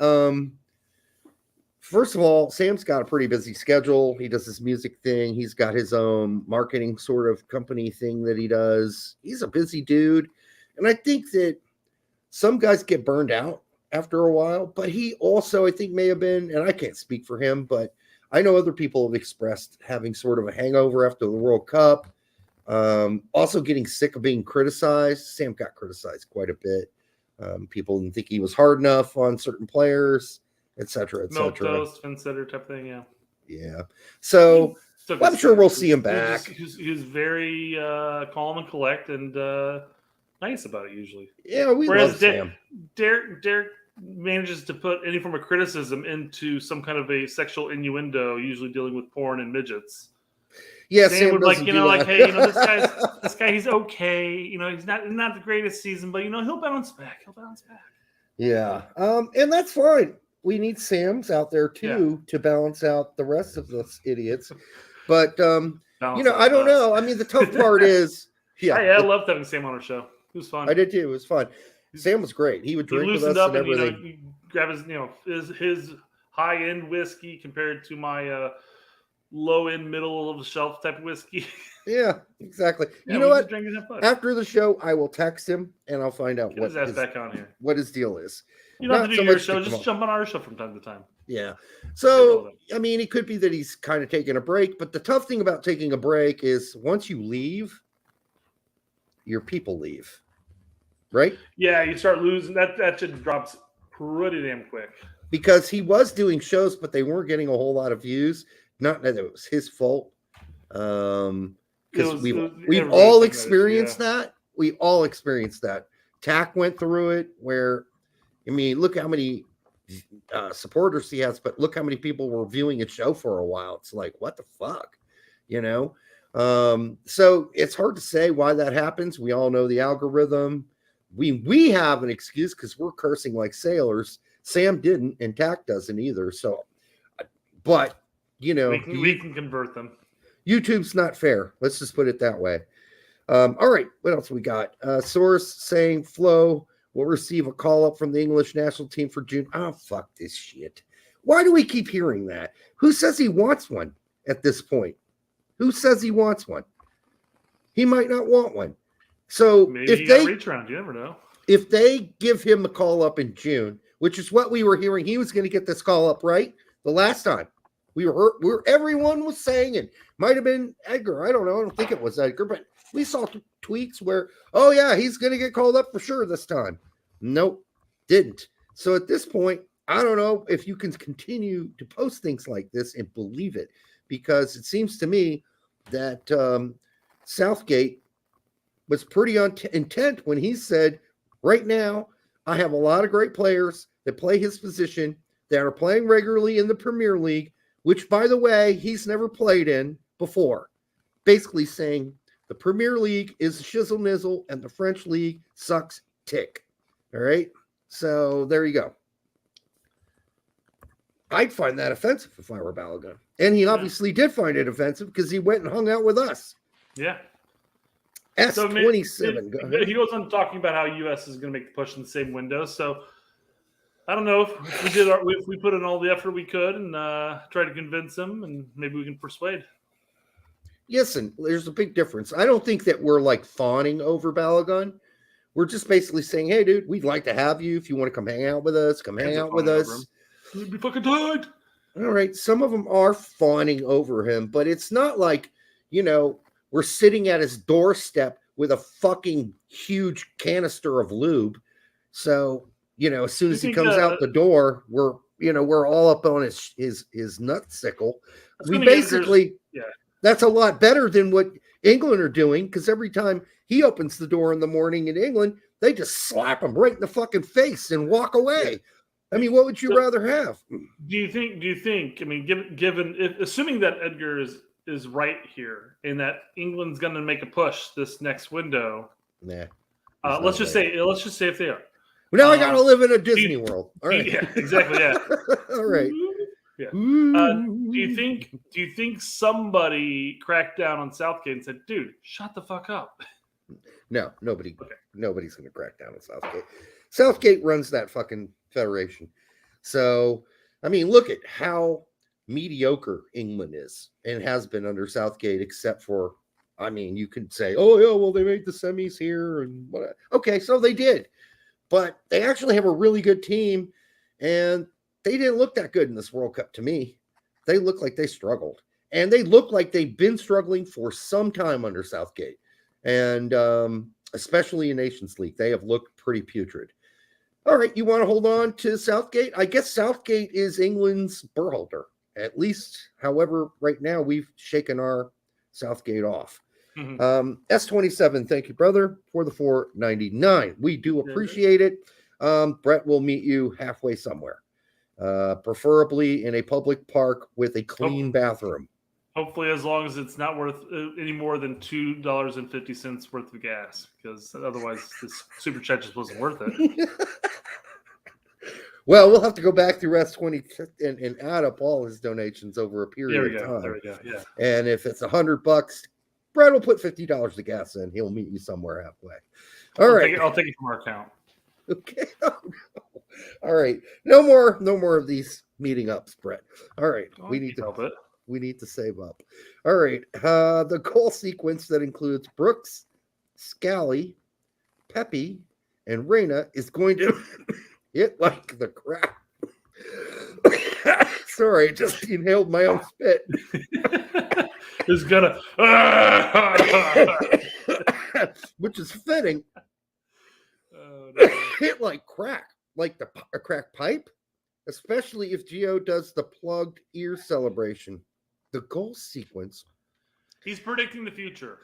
first of all, Sam's got a pretty busy schedule. He does his music thing. He's got his own marketing sort of company thing that he does. He's a busy dude. And I think that some guys get burned out after a while, but he also, I think, may have been, and I can't speak for him, but I know other people have expressed having sort of a hangover after the World Cup. Also getting sick of being criticized. Sam got criticized quite a bit. People didn't think he was hard enough on certain players, etc., etc. Milk toast, consider type thing, yeah. Yeah. So I'm sure we'll see him back. He's very calm and collect and nice about it usually. Yeah, we love Sam. Derek manages to put any form of criticism into some kind of a sexual innuendo, usually dealing with porn and midgets. Yeah, Sam would hey, this guy, he's okay. He's not the greatest season, but he'll bounce back. Yeah, and that's fine. We need Sams out there too to balance out the rest of those idiots. But I don't know. I mean, the tough part is, I loved having Sam on our show. It was fun. I did too. It was fun. Sam was great. He would drink with us and everything. You grab his high end whiskey compared to my low end, middle of the shelf type of whiskey. Yeah, exactly. Yeah, you know what? After the show, I will text him and I'll find out what his deal is. You don't have to do your show. Just jump on our show from time to time. Yeah. So, I mean, it could be that he's kind of taking a break, but the tough thing about taking a break is once you leave, your people leave. Right? Yeah, you start losing. That shit drops pretty damn quick. Because he was doing shows, but they weren't getting a whole lot of views. Not that it was his fault. Because we've all experienced that. We all experienced that. Tack went through it where, I mean, look how many supporters he has, but look how many people were viewing a show for a while. It's like, what the fuck? So it's hard to say why that happens. We all know the algorithm. We have an excuse because we're cursing like sailors. Sam didn't, and Tack doesn't either. So, but you know, we can convert them. YouTube's not fair. Let's just put it that way. All right, what else we got? Source saying Flo will receive a call up from the English national team for June. Oh, fuck this shit. Why do we keep hearing that? Who says he wants one at this point? Who says he wants one? He might not want one. So maybe if they reach around, you never know. If they give him a call up in June, which is what we were hearing, he was going to get this call up, right? The last time everyone was saying it might have been Edgar. I don't know. I don't think it was Edgar, but we saw tweets where, oh yeah, he's going to get called up for sure this time. Nope, didn't. So at this point, I don't know if you can continue to post things like this and believe it, because it seems to me that Southgate was pretty intent when he said, right now, I have a lot of great players that play his position that are playing regularly in the Premier League, which, by the way, he's never played in before. Basically saying the Premier League is shizzle nizzle and the French league sucks tick. All right? So there you go. I'd find that offensive if I were Balogun. And he obviously did find it offensive because he went and hung out with us. Yeah. S27. He goes on talking about how US is going to make the push in the same window. So I don't know if we put in all the effort we could and try to convince him, and maybe we can persuade. Listen, there's a big difference. I don't think that we're like fawning over Balogun. We're just basically saying, hey, dude, we'd like to have you. If you want to come hang out with us, come hang out with us. You'd be fucking tired. All right. Some of them are fawning over him, but it's not like, we're sitting at his doorstep with a fucking huge canister of lube. So, as soon as he comes out the door, we're all up on his nutsicle. We basically, that's a lot better than what England are doing, because every time he opens the door in the morning in England, they just slap him right in the fucking face and walk away. I mean, what would you rather have? Do you think, I mean, assuming that Edgar is right here and that England's going to make a push this next window. Nah. Let's just say if they are. Well, now I got to live in a Disney World. All right. Yeah, exactly. Yeah. All right. Yeah. Do you think somebody cracked down on Southgate and said, "Dude, shut the fuck up"? No, nobody's going to crack down on Southgate. Southgate runs that fucking federation. So, I mean, look at how mediocre England is and has been under Southgate, except for, I mean, you could say, oh yeah, well, they made the semis here and what. Okay, so they did, but they actually have a really good team, and they didn't look that good in this World Cup to me. They look like they struggled, and they look like they've been struggling for some time under Southgate, and especially in Nations League, they have looked pretty putrid. All right, you want to hold on to Southgate? I guess Southgate is England's Berhalter. At least, however, right now we've shaken our Southgate off. Mm-hmm. S27, thank you, brother, for the $4.99. We do appreciate it. Brett will meet you halfway somewhere, preferably in a public park with a clean bathroom. Hopefully, as long as it's not worth any more than $2.50 worth of gas, because otherwise this super chat just wasn't worth it. Well, we'll have to go back through S20 and add up all his donations over a period of time. There we go. Yeah. And if it's $100, Brad will put $50 of gas in. He'll meet you somewhere halfway. All right. I'll take it from our account. Okay. Oh, no. All right. No more of these meeting ups, Brett. All right. We need to save up. All right. The goal sequence that includes Brooks, Scally, Pepe, and Reyna is going to hit like the crap. Sorry, I just inhaled my own spit. It's gonna which is fitting. Oh, no. Hit like crack, like a crack pipe, especially if Gio does the plugged ear celebration. The goal sequence. He's predicting the future.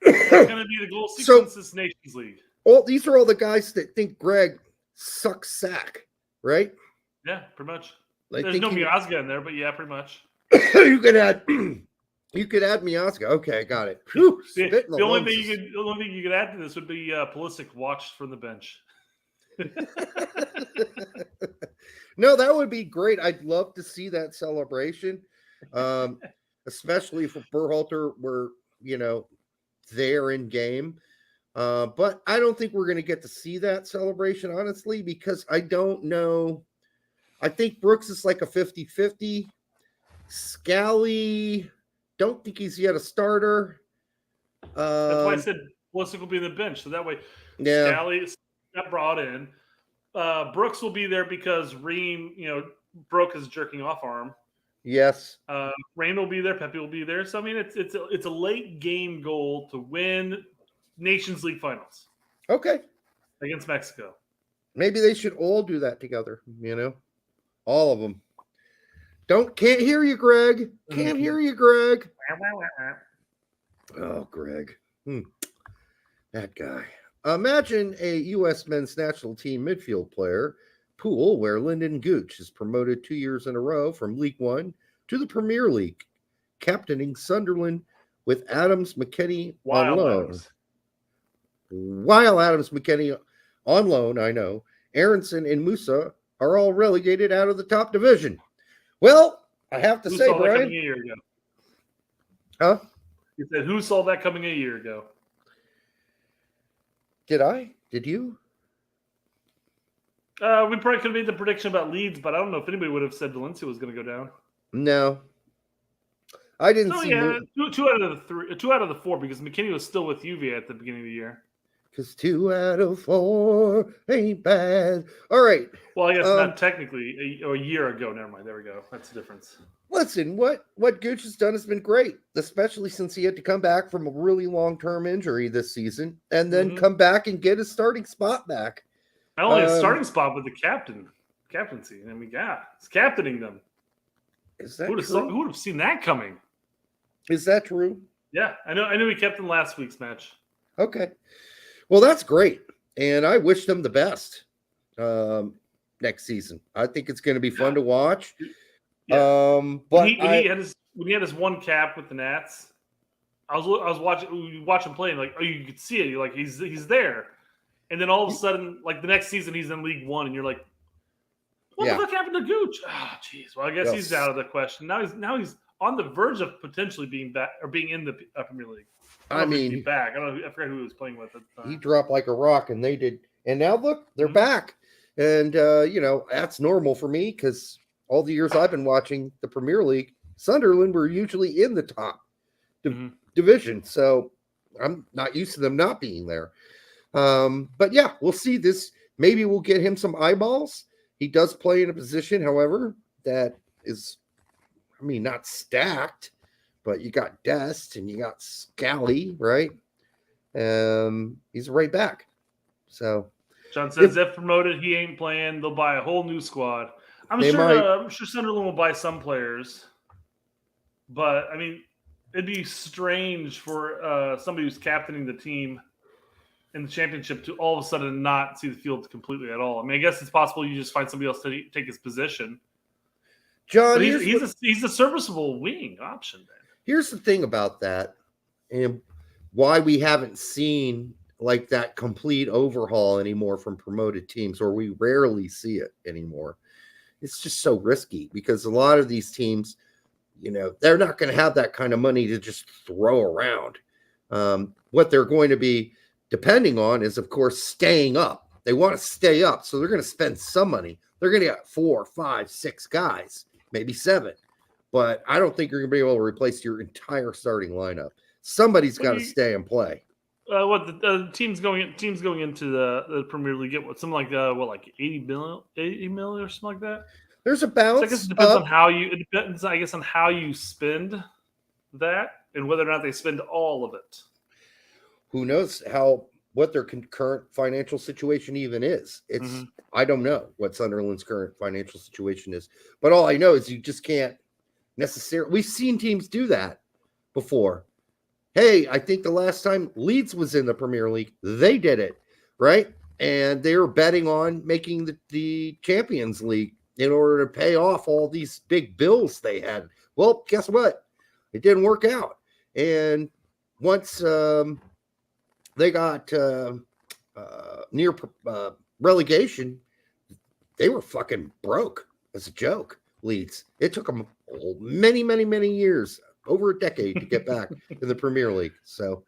It's going to be the goal sequence this Nations League. These are all the guys that think Gregg sucks sack, right? Yeah, pretty much. There's no Miazga in there, but yeah, pretty much. You could add You could add Miazga. Okay, got it. Whew, The only thing you could add to this would be Pulisic watched from the bench. No, that would be great. I'd love to see that celebration, especially for Berhalter, where they're in game. But I don't think we're going to get to see that celebration, honestly, because I don't know. I think Brooks is like a 50-50. Scally, don't think he's yet a starter. That's why I said Pulisic will be in the bench. So that way, Yeah. Scally got brought in. Brooks will be there because Ream, broke his jerking off arm. Yes. Rain will be there. Pepe will be there. So I mean, it's a late game goal to win Nations League finals. Okay. Against Mexico. Maybe they should all do that together. All of them. Can't hear you, Gregg. Can't hear you, Gregg. Oh, Gregg. That guy. Imagine a U.S. men's national team midfield player pool where Lyndon Gooch is promoted 2 years in a row from League One to the Premier League, captaining Sunderland with Adams McKennie on loan. While Adams McKennie on loan, I know, Aronson and Musa are all relegated out of the top division. Well, I have to say, Brian. A year ago? Huh? You said, who saw that coming a year ago? Did I? Did you? We probably could have made the prediction about Leeds, but I don't know if anybody would have said Valencia was going to go down. No. I didn't see. Yeah, two out of the four, because McKinney was still with Juve at the beginning of the year. Because 2 out of 4 ain't bad. All right. Well, I guess not technically a year ago. Never mind. There we go. That's the difference. Listen, what Gooch has done has been great, especially since he had to come back from a really long-term injury this season and then come back and get his starting spot back. Not only a starting spot, but the captaincy. I mean, yeah, he's captaining them. Is that who would have seen that coming? Is that true? Yeah, I knew he kept him last week's match. Okay. Well, that's great. And I wish them the best next season. I think it's going to be fun to watch. Yeah. But when he had his one cap with the Nats, I was watching him play, and you could see it. You're like, he's there. And then all of a sudden, like the next season, he's in League One, and you're like, what the fuck happened to Gooch? Ah, jeez. Well, I guess he's out of the question. Now he's on the verge of potentially being back or being in the Premier League. I mean, back. I forgot who he was playing with at the time. He dropped like a rock, and they did. And now look, they're back. And that's normal for me because all the years I've been watching the Premier League, Sunderland were usually in the top division. So I'm not used to them not being there. But yeah, we'll see this. Maybe we'll get him some eyeballs. He does play in a position, however, that is, not stacked, but you got Dest and you got Scally, right? He's right back. So John says if promoted, he ain't playing. They'll buy a whole new squad. I'm sure Sunderland will buy some players, but it'd be strange for somebody who's captaining the team in the championship to all of a sudden not see the field completely at all. I guess it's possible you just find somebody else to take his position. John, he's a serviceable wing option. Then. Here's the thing about that, and why we haven't seen like that complete overhaul anymore from promoted teams, or we rarely see it anymore. It's just so risky because a lot of these teams, they're not going to have that kind of money to just throw around. What they're going to be depending on is, of course, staying up. They want to stay up, so they're going to spend some money. They're going to get 4, 5, 6 guys, maybe 7. But I don't think you're going to be able to replace your entire starting lineup. Somebody's got to stay and play. The teams going into the Premier League get something like 80 million or something like that. There's a bounce. So I guess it depends on how you. It depends, I guess, on how you spend that and whether or not they spend all of it. Who knows what their current financial situation even is? It's I don't know what Sunderland's current financial situation is, but all I know is you just can't necessarily. We've seen teams do that before. Hey, I think the last time Leeds was in the Premier League, they did it, right? And they were betting on making the Champions League in order to pay off all these big bills they had. Well, guess what? It didn't work out. And once they got near relegation, they were fucking broke as a joke. Leeds. It took them many, many, many years, over a decade, to get back in the Premier League. So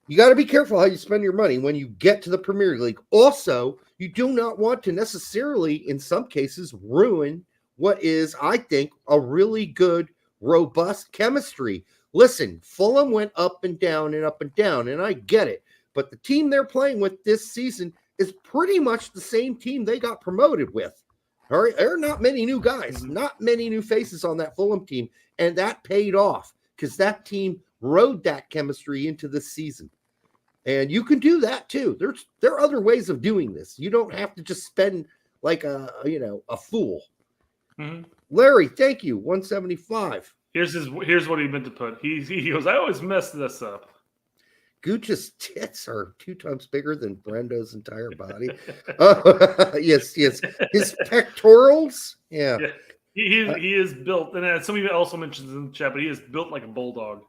you got to be careful how you spend your money when you get to the Premier League. Also, you do not want to necessarily, in some cases, ruin what is, I think, a really good, robust chemistry. Listen, Fulham went up and down and up and down, and I get it. But the team they're playing with this season is pretty much the same team they got promoted with. All right, there are not many new guys, not many new faces on that Fulham team, and that paid off because that team rode that chemistry into the season. And you can do that too. There are other ways of doing this. You don't have to just spend like a fool. Mm-hmm. Larry, thank you. 175. Here's what he meant to put. He goes, I always mess this up. Gooch's tits are 2 times bigger than Brendo's entire body. Yes. His pectorals. Yeah. He is built, and some of you also mentioned in the chat, but he is built like a bulldog.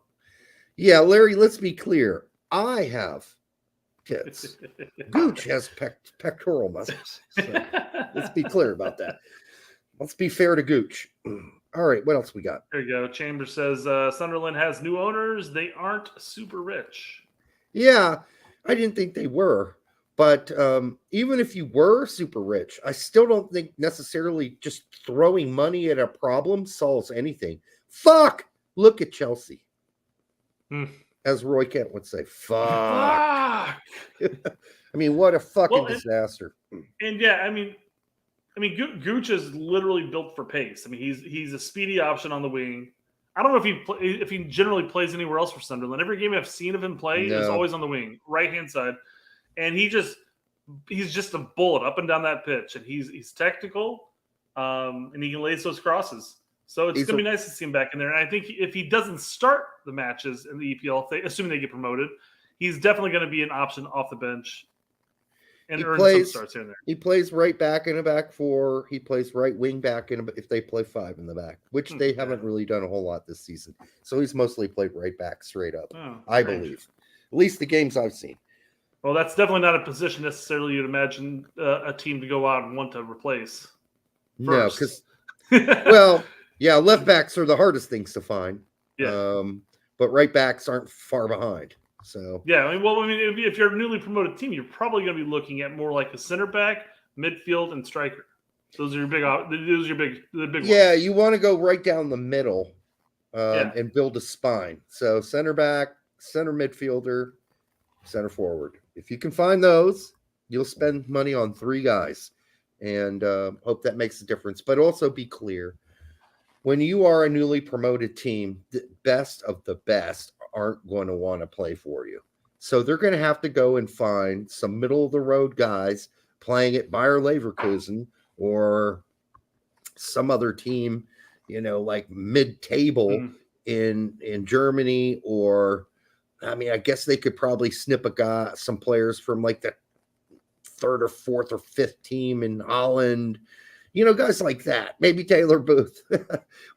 Yeah, Larry, let's be clear. I have tits. Gooch has pectoral muscles. So let's be clear about that. Let's be fair to Gooch. All right, what else we got? There you go. Chambers says Sunderland has new owners. They aren't super rich. Yeah, I didn't think they were. But even if you were super rich, I still don't think necessarily just throwing money at a problem solves anything. Fuck! Look at Chelsea. As Roy Kent would say, fuck. I mean, what a fucking disaster. And yeah, I mean, Gooch is literally built for pace. I mean, he's a speedy option on the wing. I don't know if he generally plays anywhere else for Sunderland. Every game I've seen of him play is always on the wing, right hand side, and he's just a bullet up and down that pitch. And he's technical, and he can lace those crosses. So it's going to be nice to see him back in there. And I think if he doesn't start the matches in the EPL, assuming they get promoted, he's definitely going to be an option off the bench and earn some starts here and there. He plays right back in a back 4. He plays right wing back if they play 5 in the back, which they haven't really done a whole lot this season. So he's mostly played right back straight up, I believe. At least the games I've seen. Well, that's definitely not a position necessarily you'd imagine a team to go out and want to replace. No, because, well... Yeah, left backs are the hardest things to find. Yeah. But right backs aren't far behind. So yeah, if you're a newly promoted team, you're probably going to be looking at more like a center back, midfield, and striker. Those are your big. The big yeah, ones. You want to go right down the middle and build a spine. So center back, center midfielder, center forward. If you can find those, you'll spend money on 3 guys, and hope that makes a difference. But also be clear. When you are a newly promoted team, the best of the best aren't going to want to play for you. So they're going to have to go and find some middle-of-the-road guys playing at Bayer Leverkusen or some other team, like mid-table in Germany. Or, I guess they could probably snip some players from like the 3rd or 4th or 5th team in Holland. Guys like that, maybe Taylor Booth,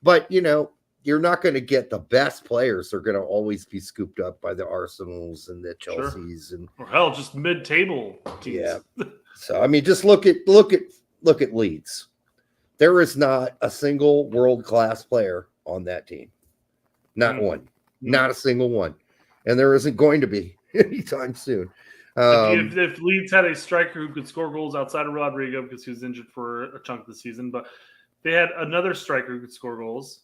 but you're not going to get the best players. They're going to always be scooped up by the Arsenals and the Chelseas or hell, just mid-table teams. Yeah. So just look at Leeds. There is not a single world-class player on that team. Not one, not a single one, and there isn't going to be anytime soon. If Leeds had a striker who could score goals outside of Rodrigo because he was injured for a chunk of the season, but they had another striker who could score goals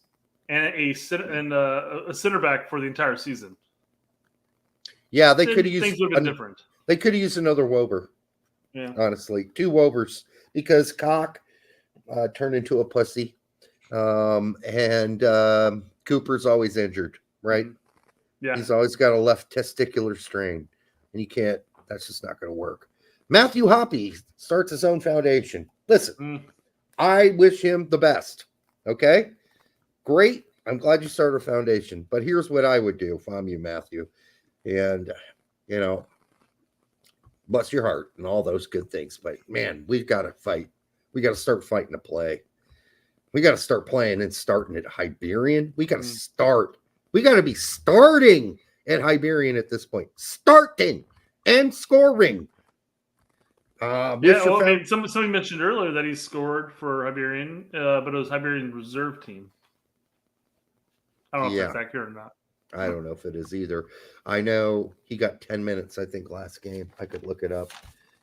and a center back for the entire season. Yeah, they could have used things would have been different. They could have used another Wober. Yeah, honestly, 2 Wobers because Cock turned into a pussy, and Cooper's always injured, right? Yeah, he's always got a left testicular strain, and you can't. That's just not going to work. Matthew Hoppy starts his own foundation. Listen, I wish him the best. Okay? Great. I'm glad you started a foundation. But here's what I would do if I'm you, Matthew. And, bless your heart and all those good things. But, man, we've got to fight. We got to start fighting to play. We got to start playing and starting at Hibernian. We got to start We got to be starting at Hibernian at this point. Starting and scoring. Somebody mentioned earlier that he scored for Hibernian, but it was Hibernian reserve team. I don't know if that's accurate or not. I don't know if it is either. I know he got 10 minutes, I think, last game. I could look it up.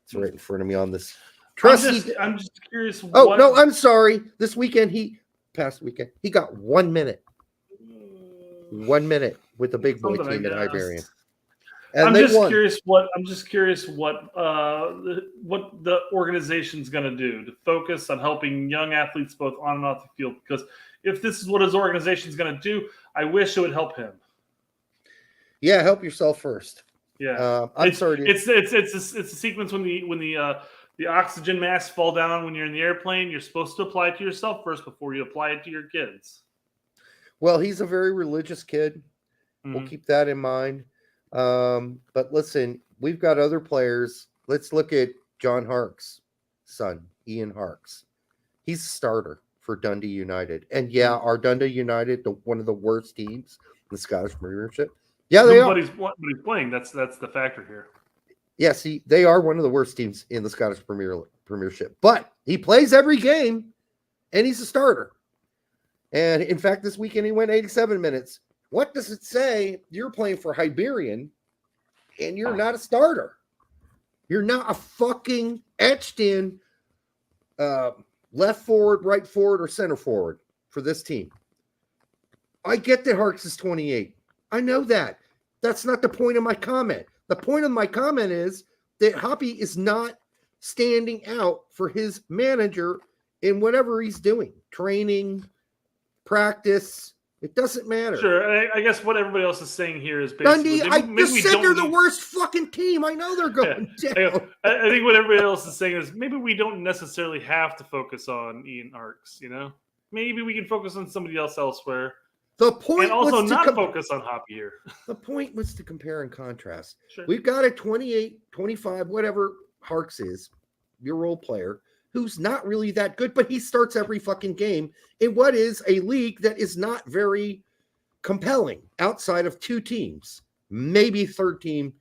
It's right in front of me on this. Trustee. I'm just curious. No, I'm sorry. This weekend, past weekend, he got 1 minute. 1 minute with the big boy team at Hibernian. And I'm just curious what the organization's going to do to focus on helping young athletes both on and off the field. Because if this is what his organization's going to do, I wish it would help him. Yeah, help yourself first. Yeah, I'm sorry. It's a sequence when the oxygen masks fall down when you're in the airplane. You're supposed to apply it to yourself first before you apply it to your kids. Well, he's a very religious kid. Mm-hmm. We'll keep that in mind. But listen, we've got other players. Let's look at John Hark's son, Ian Harks. He's a starter for Dundee United. And are Dundee United one of the worst teams in the Scottish Premiership? Yeah, they are. But he's playing. That's the factor here. Yes, they are one of the worst teams in the Scottish Premiership. But he plays every game, and he's a starter. And in fact, this weekend he went 87 minutes. What does it say? You're playing for Hibernian, and you're not a starter. You're not a fucking etched in left forward, right forward, or center forward for this team. I get that Harks is 28. I know that. That's not the point of my comment. The point of my comment is that Hoppy is not standing out for his manager in whatever he's doing. Training, practice. It doesn't matter. Sure. I guess what everybody else is saying here is basically... Dundee, I just said they're the worst fucking team. I know they're going down. I think what everybody else is saying is maybe we don't necessarily have to focus on Ian Harks, Maybe we can focus on somebody else elsewhere. The point and also was not focus on Hoppy here. The point was to compare and contrast. Sure. We've got a 28, 25, whatever Harks is, your role player, who's not really that good, but he starts every fucking game in what is a league that is not very compelling outside of two teams, maybe third team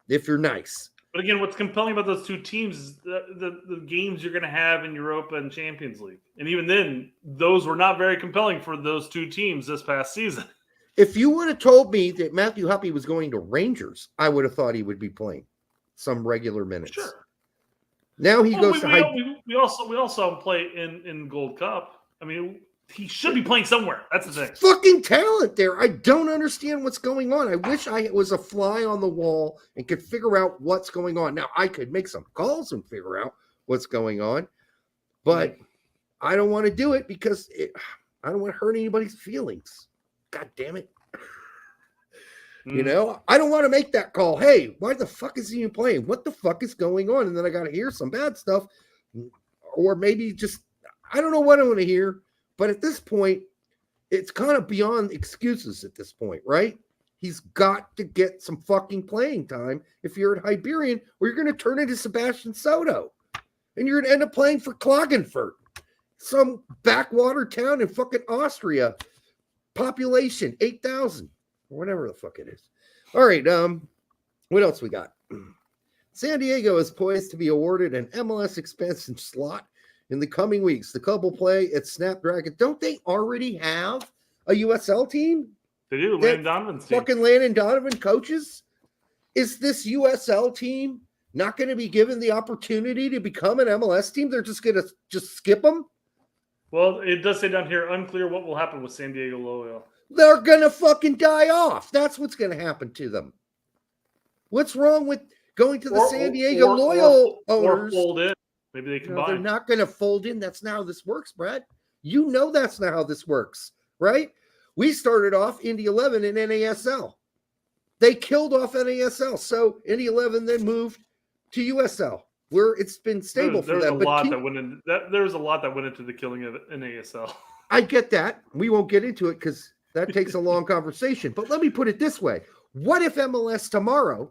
if you're nice. But again, what's compelling about those two teams is the games you're going to have in Europa and Champions League. And even then, those were not very compelling for those two teams this past season. If you would have told me that Matthew Hoppy was going to Rangers, I would have thought he would be playing some regular minutes. Sure. Now he goes to we also saw him play in Gold Cup. I mean, he should be playing somewhere. That's the thing. Fucking talent there. I don't understand what's going on. I wish I was a fly on the wall and could figure out what's going on. Now, I could make some calls and figure out what's going on, but I don't want to do it because I don't want to hurt anybody's feelings. God damn it. I don't want to make that call. Hey, why the fuck is he even playing? What the fuck is going on? And then I got to hear some bad stuff, or maybe just, I don't know what I want to hear. But at this point, it's kind of beyond excuses at this point, right? He's got to get some fucking playing time if you're at Hibernian, or you're going to turn into Sebastian Soto. And you're going to end up playing for Klagenfurt, some backwater town in fucking Austria. Population, 8,000, or whatever the fuck it is. All right, what else we got? San Diego is poised to be awarded an MLS expansion slot in the coming weeks. The club will play at Snapdragon. Don't they already have a USL team? They do. Landon Donovan's team. Fucking Landon Donovan coaches? Is this USL team not going to be given the opportunity to become an MLS team? They're just going to skip them? Well, it does say down here, unclear what will happen with San Diego Loyal. They're going to fucking die off. That's what's going to happen to them. What's wrong with going to the San Diego Loyal owners? Or fold in. Maybe they combine. No, they're not going to fold in. That's not how this works, Brad. You know that's not how this works, right? We started off Indy 11 in NASL. They killed off NASL. So Indy 11 then moved to USL, where it's been stable for them. There was a lot that went into the killing of NASL. I get that. We won't get into it because that takes a long conversation. But let me put it this way. What if MLS tomorrow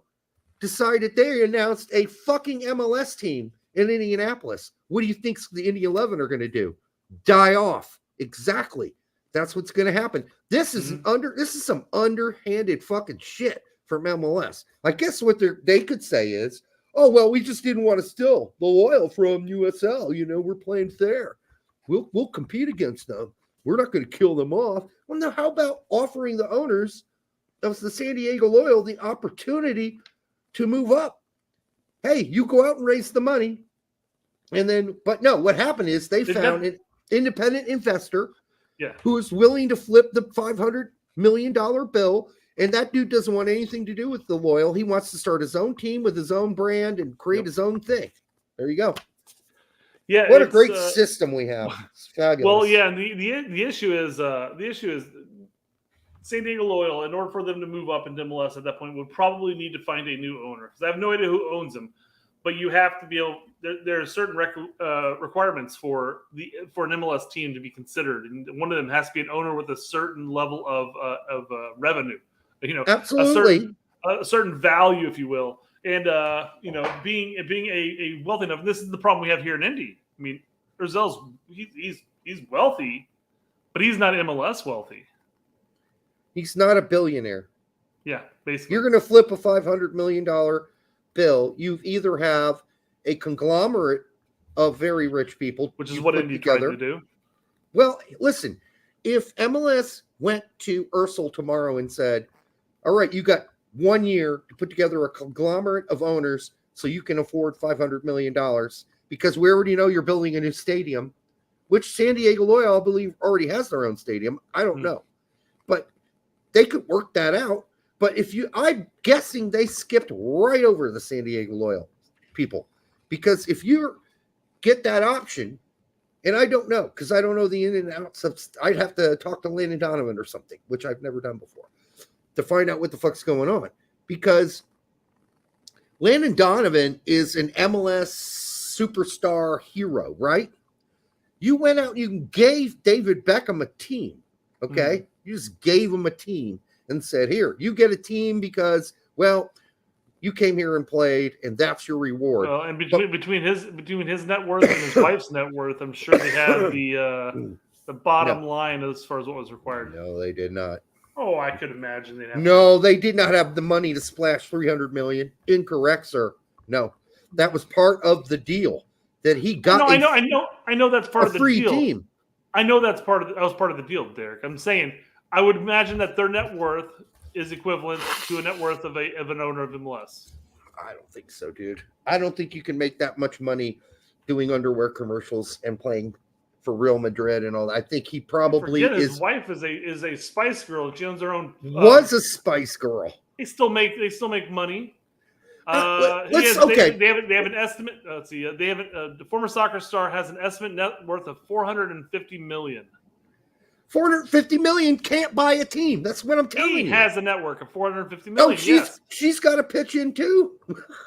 decided they announced a fucking MLS team in Indianapolis? What do you think the Indy 11 are going to do? Die off. Exactly. That's what's going to happen. This is some underhanded fucking shit from MLS. I guess what they could say is, oh, well, we just didn't want to steal the loyal from USL. You know, we're playing fair. We'll compete against them. We're not going to kill them off. Well, now how about offering the owners of the San Diego Loyal the opportunity to move up? Hey, you go out and raise the money. And then, but no, what happened is they found an independent investor who is willing to flip the $500 million bill. And that dude doesn't want anything to do with the Loyal. He wants to start his own team with his own brand and create his own thing. There you go. Yeah, what a great system we have. It's fabulous. Well, yeah, and the issue is San Diego Loyal, in order for them to move up into MLS at that point, would probably need to find a new owner, because I have no idea who owns them. But you have to be able. There are certain requirements for an MLS team to be considered, and one of them has to be an owner with a certain level of revenue. You know, absolutely a certain value, if you will, and you know, being a wealthy enough. This is the problem we have here in Indy. I mean, Urzel's he's wealthy, but he's not MLS wealthy. He's not a billionaire. Yeah, basically, you're going to flip a $500 million bill. You either have a conglomerate of very rich people, which is what Indy tried to do. Well, listen, if MLS went to Ursel tomorrow and said, all right, you got 1 year to put together a conglomerate of owners so you can afford $500 million, because we already know you're building a new stadium, which San Diego Loyal, I believe, already has their own stadium. I don't know. But they could work that out. But I'm guessing they skipped right over the San Diego Loyal people, because if you get that option, and I don't know, because I don't know the in and outs of, I'd have to talk to Landon Donovan or something, which I've never done before, to find out what the fuck's going on. Because Landon Donovan is an MLS superstar hero, right? You went out and you gave David Beckham a team, okay? You just gave him a team and said, here, you get a team because, well, you came here and played, and that's your reward. Well, and between his net worth and his wife's net worth, I'm sure they had the bottom line as far as what was required. No, they did not. Oh, I could imagine they'd have. No, they did not have the money to splash $300 million. Incorrect, sir. No, that was part of the deal that he got. No, I know that's part of the free deal. Team. I know that was part of the deal, Derek. I'm saying I would imagine that their net worth is equivalent to a net worth of an owner of MLS. I don't think so, dude. I don't think you can make that much money doing underwear commercials and playing for Real Madrid and all that. I think he probably his wife is a Spice Girl. She owns her own. Was a Spice Girl. They still make money. They have an estimate. Let's see. The former soccer star has an estimate net worth of $450 million. $450 million can't buy a team. That's what I'm telling you. He has a network of $450 million. Oh, she's got to pitch in too.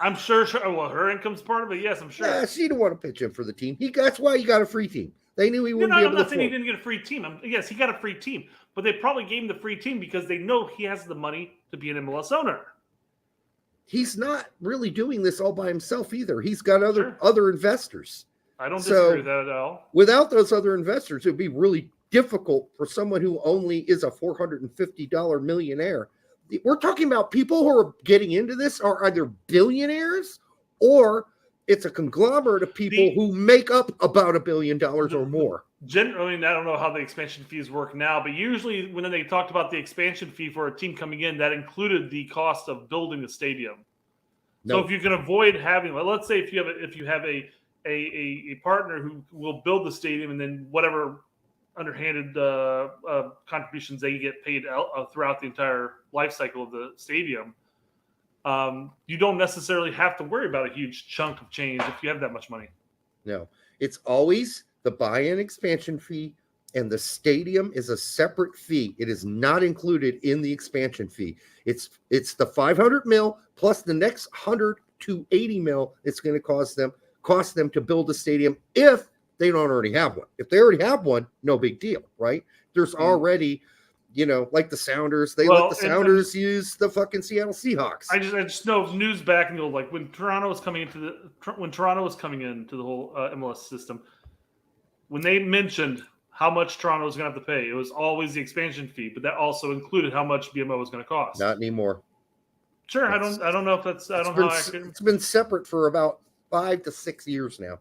I'm sure. Well, her income's part of it. Yes, I'm sure. Yeah, she didn't want to pitch in for the team. That's why he got a free team. They knew he wouldn't be able to. I'm not saying he didn't get a free team. Yes, he got a free team, but they probably gave him the free team because they know he has the money to be an MLS owner. He's not really doing this all by himself either. He's got other investors. I don't disagree with that at all. Without those other investors, it would be really difficult for someone who only is a $450 millionaire. We're talking about people who are getting into this are either billionaires or it's a conglomerate of people who make up about $1 billion or more. Generally, I don't know how the expansion fees work now, but usually when they talked about the expansion fee for a team coming in, that included the cost of building the stadium. No. So if you can avoid having, let's say if you have a partner who will build the stadium and then whatever underhanded contributions they get paid throughout the entire life cycle of the stadium, you don't necessarily have to worry about a huge chunk of change if you have that much money. No, it's always the buy-in expansion fee, and the stadium is a separate fee. It is not included in the expansion fee. It's the $500 million plus the next $100 to $80 million it's going to cost them to build a stadium if they don't already have one. If they already have one, no big deal, right? There's already, like the Sounders. Let the Sounders use the fucking Seattle Seahawks. I just know news back and like when Toronto was coming into the whole MLS system, when they mentioned how much Toronto was going to have to pay. It was always the expansion fee, but that also included how much BMO was going to cost. Not anymore. Sure, I don't know if that's It's been separate for about 5 to 6 years now,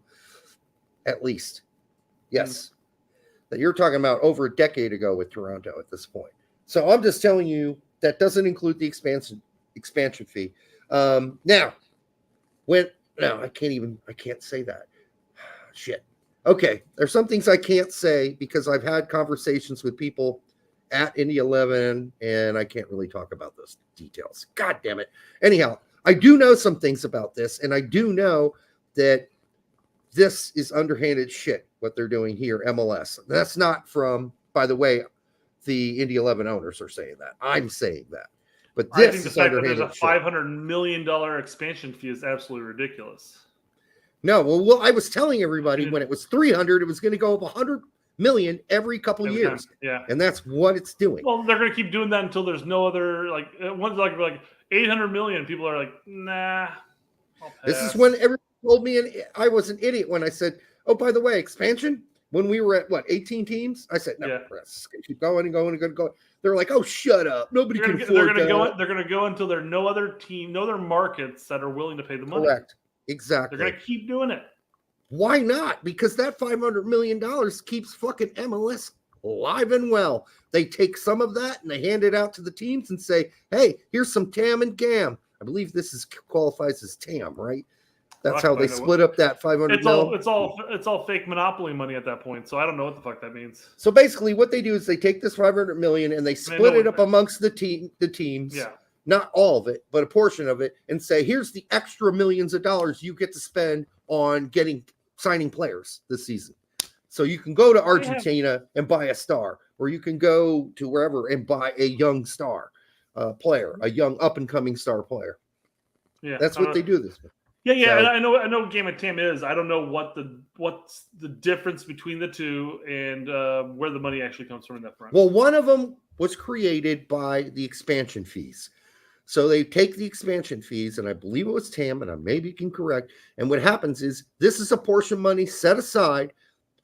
at least. Yes, that you're talking about over a decade ago with Toronto at this point. So I'm just telling you that doesn't include the expansion fee. I can't say that. Shit. Okay, there's some things I can't say because I've had conversations with people at Indy 11, and I can't really talk about those details. God damn it. Anyhow, I do know some things about this, and I do know that this is underhanded shit, what they're doing here, MLS. That's not from, by the way, the Indy 11 owners are saying that. I'm saying that. But this I think the fact that there's a $500 million expansion fee is absolutely ridiculous. No, well, I was telling everybody when it was 300, it was going to go up 100 million every couple of years. Yeah, and that's what it's doing. Well, they're going to keep doing that until there's no other one's like 800 million. People are like, nah. This is when everyone told me, and I was an idiot when I said, "Oh, by the way, expansion." When we were at 18 teams, I said, "No, let's keep going and going and going." They're like, "Oh, shut up! Nobody can afford that." They're going to go until there are no other markets that are willing to pay the money. Correct. Exactly. They're going to keep doing it. Why not? Because that $500 million keeps fucking MLS alive and well. They take some of that and they hand it out to the teams and say, "Hey, here's some TAM and GAM." I believe this qualifies as TAM, right? That's how they split up that 500 million. It's all fake monopoly money at that point. So I don't know what the fuck that means. So basically, what they do is they take this 500 million and they split it up amongst the teams. Yeah. Not all of it, but a portion of it, and say, "Here's the extra millions of dollars you get to spend on signing players this season." So you can go to Argentina and buy a star, or you can go to wherever and buy a young star player, a young up-and-coming star player. Yeah, that's what they do this with. Yeah. So, I know what Game of TAM is. I don't know what's the difference between the two and where the money actually comes from in that front. Well, one of them was created by the expansion fees. So they take the expansion fees, and I believe it was TAM, and maybe you can correct. And what happens is this is a portion of money set aside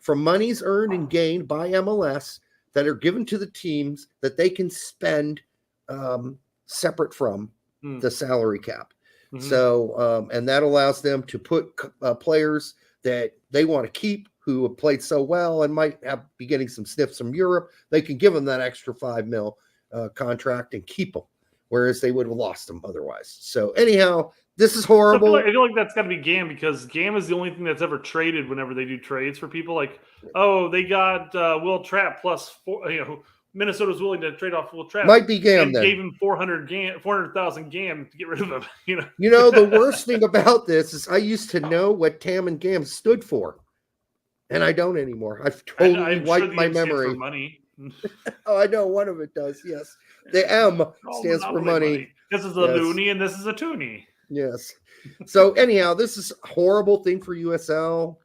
from monies earned and gained by MLS that are given to the teams that they can spend separate from the salary cap. Mm-hmm. So, and that allows them to put players that they want to keep who have played so well and might be getting some sniffs from Europe. They can give them that extra $5 million contract and keep them, whereas they would have lost them otherwise. So anyhow, this is horrible. So I feel like that's got to be GAM, because GAM is the only thing that's ever traded whenever they do trades for people. Like, oh, they got Will Trapp plus 4, Minnesota's willing to trade off Will Trapp. Might be GAM then. Gave him 400,000 GAM to get rid of him. The worst thing about this is I used to know what TAM and GAM stood for, and I don't anymore. I've totally wiped my memory. Money. Oh, I know one of it does. Yes, the M stands for money. This is a loony and this is a toonie. Yes. So anyhow, this is a horrible thing for USL.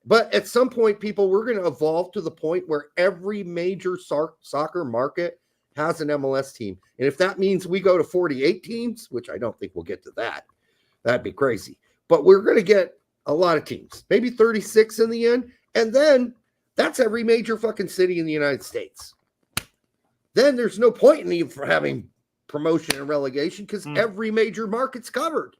But at some point, we're going to evolve to the point where every major soccer market has an MLS team. And if that means we go to 48 teams, which I don't think we'll get to that, that'd be crazy. But we're going to get a lot of teams, maybe 36 in the end. And then that's every major fucking city in the United States. Then there's no point in even for having promotion and relegation because every major market's covered.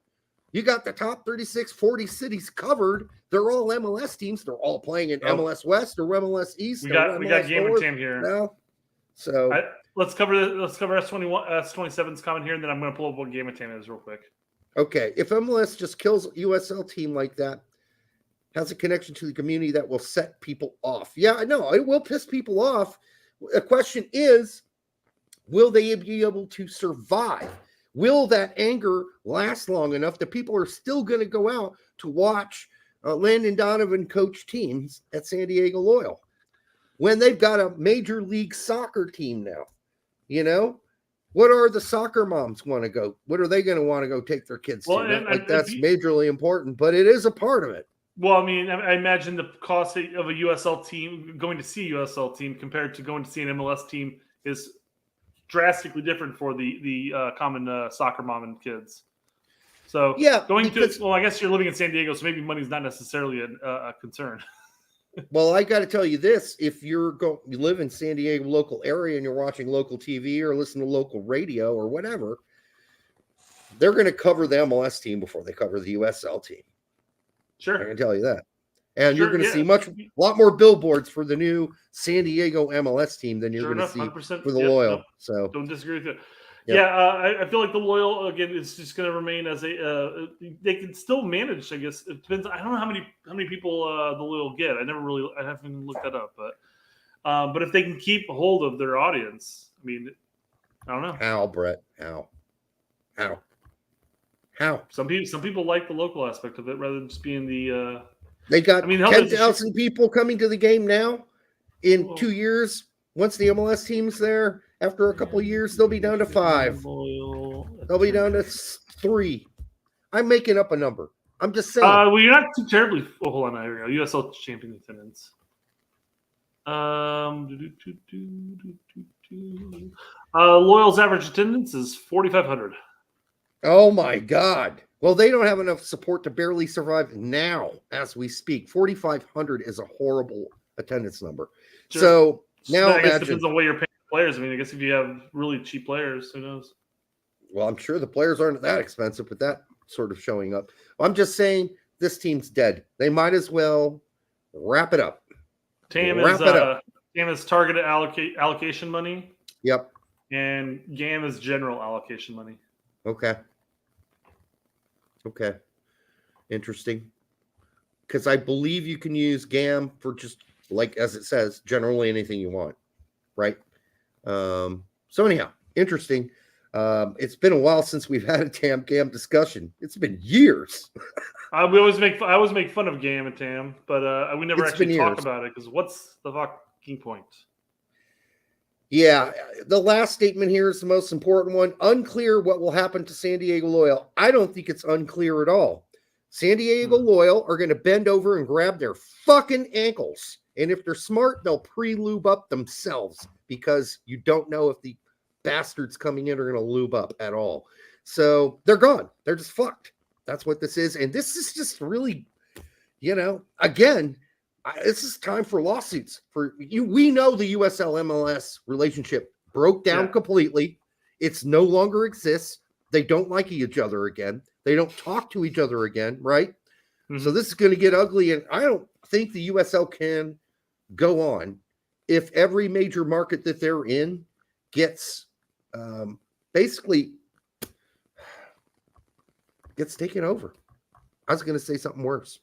You got the top 36, 40 cities covered. They're all MLS teams. They're all playing in MLS West or MLS East. We got Game and Team here now. So let's cover S21, S27's comment here, and then I'm going to pull up what Game and Team is real quick. Okay, if MLS just kills a USL team like that, has a connection to the community that will set people off. Yeah, I know it will piss people off. The question is, will they be able to survive? Will that anger last long enough that people are still going to go out to watch Landon Donovan coach teams at San Diego Loyal when they've got a major league soccer team now? What are the soccer moms want to go? What are they going to want to go take their kids to? That's majorly important, but it is a part of it. Well, I mean, I imagine the cost of a USL team, going to see a USL team compared to going to see an MLS team is drastically different for the common soccer mom and kids. So yeah, I guess you're living in San Diego, so maybe money's not necessarily a concern. Well, I got to tell you this: if you live in San Diego local area and you're watching local TV or listen to local radio or whatever, they're going to cover the MLS team before they cover the USL team. Sure, I can tell you that. And Sure, you're going to yeah. see a lot more billboards for the new San Diego MLS team than you're Sure going to enough, see 100%. for the Yep, Loyal. nope, So don't disagree with you. Yep. Yeah, I feel like the Loyal again is just going to remain as a. They can still manage, I guess. It depends. I don't know how many people the Loyal get. I haven't looked that up, but if they can keep a hold of their audience, I mean, I don't know. How, Brett? How? Some people like the local aspect of it rather than just being the. They got I mean, 10,000 people coming to the game now. In Whoa. 2 years, once the MLS team's there, after a couple of years, they'll be down to 5. Loyal. They'll be down to 3. I'm making up a number. I'm just saying. Well, you're not too terribly. Oh, hold on, here we go. USL champion attendance. Loyal's average attendance is 4,500. Oh my God. Well, they don't have enough support to barely survive now as we speak. 4,500 is a horrible attendance number. Sure. So now I guess it imagine. depends on what you're paying players. I mean, I guess if you have really cheap players, who knows? Well, I'm sure the players aren't that expensive, but that sort of showing up. I'm just saying this team's dead. They might as well wrap it up. TAM is targeted allocation money. Yep. And GAM is general allocation money. Okay. Interesting. Because I believe you can use GAM for just, like as it says, generally anything you want. Right? So anyhow, interesting. It's been a while since we've had a TAM GAM discussion. It's been years. I always make fun of GAM and TAM, but we never actually talk about it because what's the fucking point? Yeah, the last statement here is the most important one. Unclear what will happen to San Diego Loyal. I don't think it's unclear at all. San Diego Loyal are going to bend over and grab their fucking ankles. And if they're smart, they'll pre-lube up themselves because you don't know if the bastards coming in are going to lube up at all. So they're gone. They're just fucked. That's what this is. And this is just really, again, this is time for lawsuits. We know the USL MLS relationship broke down completely. It's no longer exists. They don't like each other again. They don't talk to each other again, right? Mm-hmm. So this is going to get ugly. And I don't think the USL can go on if every major market that they're in gets basically gets taken over. I was going to say something worse.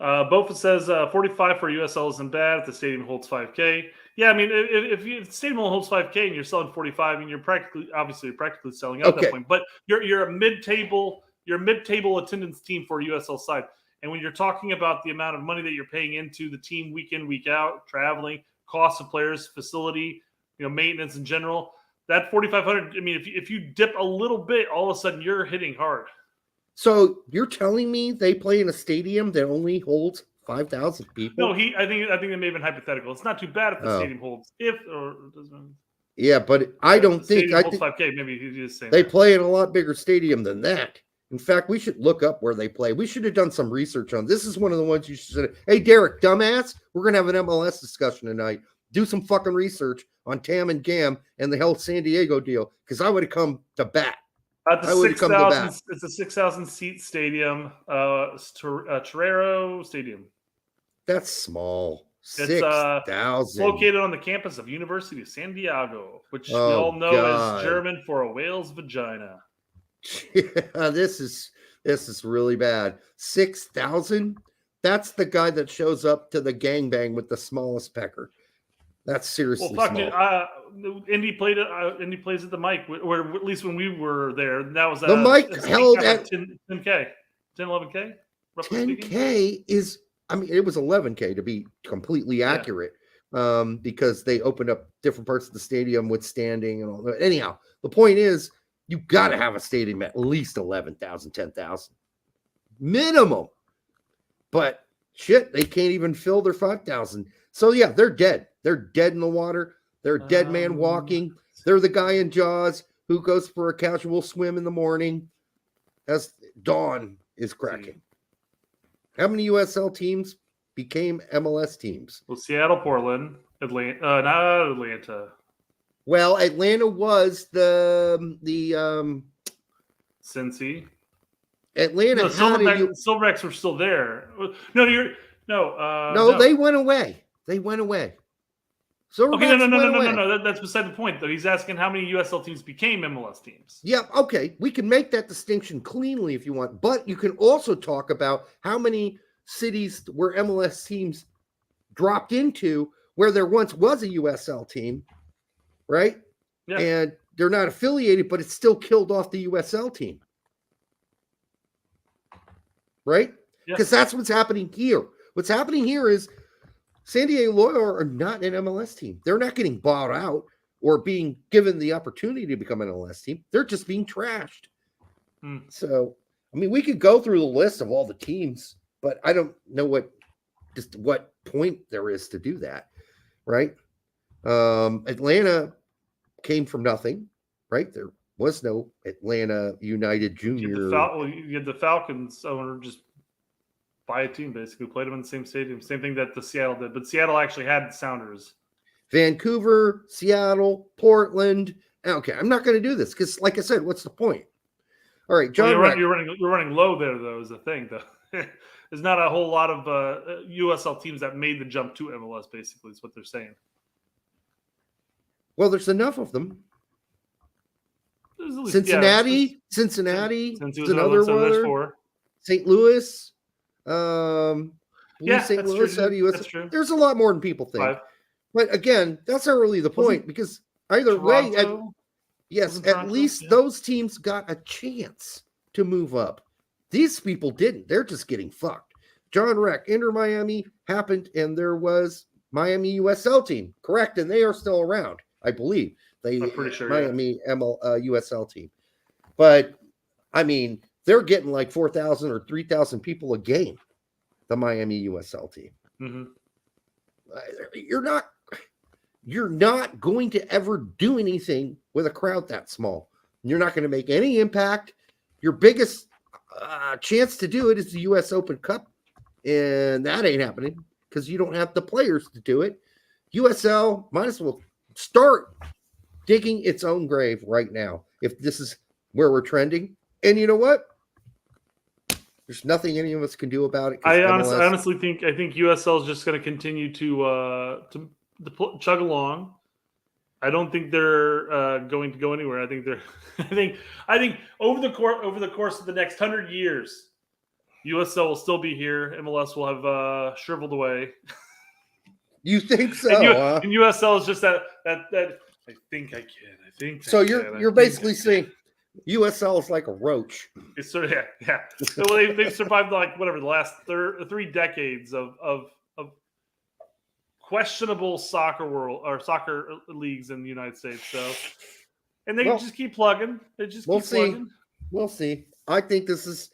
Bofa says 45 for USL isn't bad if the stadium holds 5K. Yeah, I mean, if the stadium holds 5K and you're selling 45, I mean, you're practically selling out at that point. But you're a mid-table attendance team for USL side. And when you're talking about the amount of money that you're paying into the team week in, week out, traveling, cost of players, facility, maintenance in general, that 4,500. I mean, if you dip a little bit, all of a sudden you're hitting hard. So you're telling me they play in a stadium that only holds 5,000 people? No, I think they may have been hypothetical. It's not too bad if the stadium holds Yeah, but I don't think holds 5K. Maybe he's just saying they play in a lot bigger stadium than that. In fact, we should look up where they play. We should have done some research on. This is one of the ones you should say, hey, Derek, dumbass, we're gonna have an MLS discussion tonight. Do some fucking research on TAM and GAM and the whole San Diego deal, because I would have come to bat. It's a 6,000 seat stadium, Torero Stadium. That's small. It's 6,000. located on the campus of University of San Diego, which we all know is German for a whale's vagina. Yeah, this is really bad. 6,000. That's the guy that shows up to the gangbang with the smallest pecker. That's seriously small. Indy plays at the mic, or at least when we were there, that was the mic held at 10K, 11K. 10K is, I mean, it was 11K to be completely accurate, because they opened up different parts of the stadium with standing and all that. Anyhow, the point is, you got to have a stadium at least 11,000, 10,000 minimum. But shit, they can't even fill their 5,000. So yeah, they're dead. They're dead in the water. They're a dead man walking. They're the guy in Jaws who goes for a casual swim in the morning as dawn is cracking. How many USL teams became MLS teams. Well, Seattle, Portland, Atlanta, not Atlanta. Well, Atlanta was the Cincy. Atlanta. No, Silverbacks were still there. No, they went away. They went away. Okay, no. That's beside the point, though. He's asking how many USL teams became MLS teams. Yeah, okay. We can make that distinction cleanly if you want, but you can also talk about how many cities where MLS teams dropped into where there once was a USL team, right? Yeah. And they're not affiliated, but it still killed off the USL team. Right? Because that's what's happening here. What's happening here is San Diego Loyal are not an MLS team. They're not getting bought out or being given the opportunity to become an MLS team. They're just being trashed. So, I mean, we could go through the list of all the teams, but I don't know what point there is to do that, right? Atlanta came from nothing, right? There was no Atlanta United Junior. You had the Falcons owner just buy a team, basically played them in the same stadium. Same thing that the Seattle did, but Seattle actually had Sounders. Vancouver, Seattle, Portland. Okay, I'm not going to do this because, like I said, what's the point? All right, John. Well, you're running low there, though. Is the thing, though. There's not a whole lot of USL teams that made the jump to MLS. Basically, is what they're saying. Well, there's enough of them. Least, Cincinnati is another one. St. Louis. St. Louis out of US. There's a lot more than people think. 5. But again, that's not really the point because either way, at least those teams got a chance to move up. These people didn't. They're just getting fucked. John Reck, Inter Miami happened, and there was Miami USL team. Correct, and they are still around, I believe. I'm pretty sure. Miami USL team. But, I mean, they're getting like 4,000 or 3,000 people a game, the Miami USL team. Mm-hmm. You're not going to ever do anything with a crowd that small. You're not going to make any impact. Your biggest chance to do it is the U.S. Open Cup, and that ain't happening because you don't have the players to do it. USL might as well start digging its own grave right now if this is where we're trending. And you know what? There's nothing any of us can do about it. I honestly think USL is just going to continue to chug along. I don't think they're going to go anywhere. I think they're. I think over the course of the next 100 years, USL will still be here. MLS will have shriveled away. You think so? And USL is just that. I think I can. I think. So you're basically saying USL is like a roach. It's sort of yeah. Well, they've survived like whatever the last 3 decades of questionable soccer leagues in the United States. So, and they just keep plugging. We'll see. I think this is.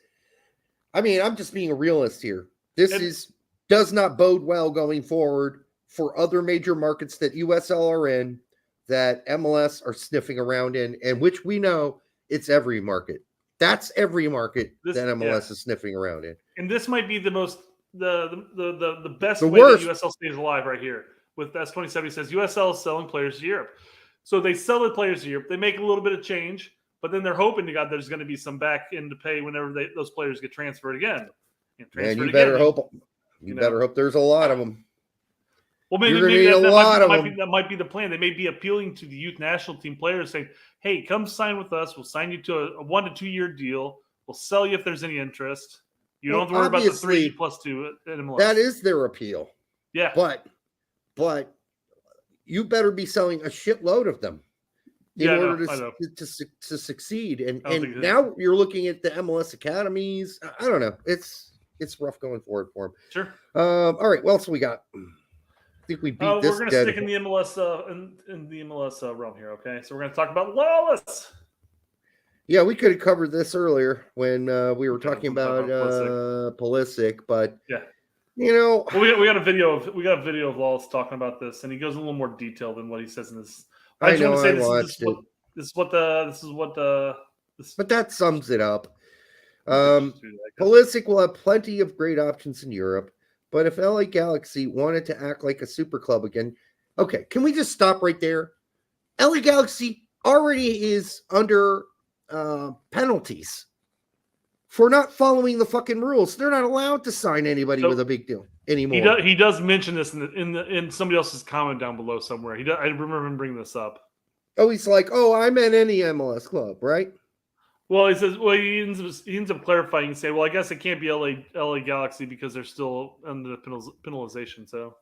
I mean, I'm just being a realist here. This does not bode well going forward for other major markets that USL are in, that MLS are sniffing around in, and which we know it's every market. That's every market that MLS is sniffing around in. And this might be the most the best way worst. that USL stays alive right here. With S27 says USL is selling players to Europe. So they sell the players to Europe. They make a little bit of change, but then they're hoping to God there's going to be some back end to pay whenever those players get transferred again. And you better hope there's a lot of them. Well, maybe that might be the plan. They may be appealing to the youth national team players, saying, "Hey, come sign with us. We'll sign you to a 1 to 2 year deal. We'll sell you if there's any interest. You don't have to worry about the 3+2 at MLS." That is their appeal. Yeah, but you better be selling a shitload of them in order to succeed. And now you're looking at the MLS academies. I don't know. It's rough going forward for them. Sure. All right. What else we got? I think we beat this. We're going to stick in the MLS in the MLS realm here. Okay, so we're going to talk about Lalas. Yeah, we could have covered this earlier when we were talking about Pulisic, but you know, well, we got a video of Lalas talking about this, and he goes a little more detail than what he says in this. I just want to say but that sums it up. Pulisic will have plenty of great options in Europe, But if LA Galaxy wanted to act like a super club again, okay, can we just stop right there? LA Galaxy already is under penalties for not following the fucking rules. They're not allowed to sign anybody with a big deal anymore. He does mention this in somebody else's comment down below somewhere. I remember him bringing this up. Oh, he's like, oh, I'm at any MLS club, right? Well, he says, well, he ends up clarifying and say, well, I guess it can't be LA Galaxy because they're still under the penalization. So,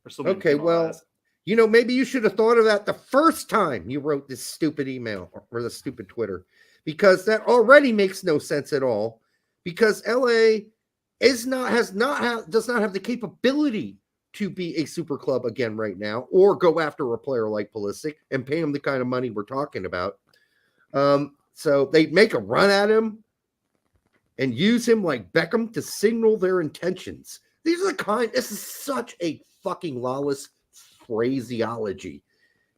they're still being penalized. Well, maybe you should have thought of that the first time you wrote this stupid email or the stupid Twitter, because that already makes no sense at all. Because LA does not have the capability to be a super club again right now, or go after a player like Pulisic and pay him the kind of money we're talking about. So they make a run at him and use him like Beckham to signal their intentions. This is such a fucking Lalas phraseology.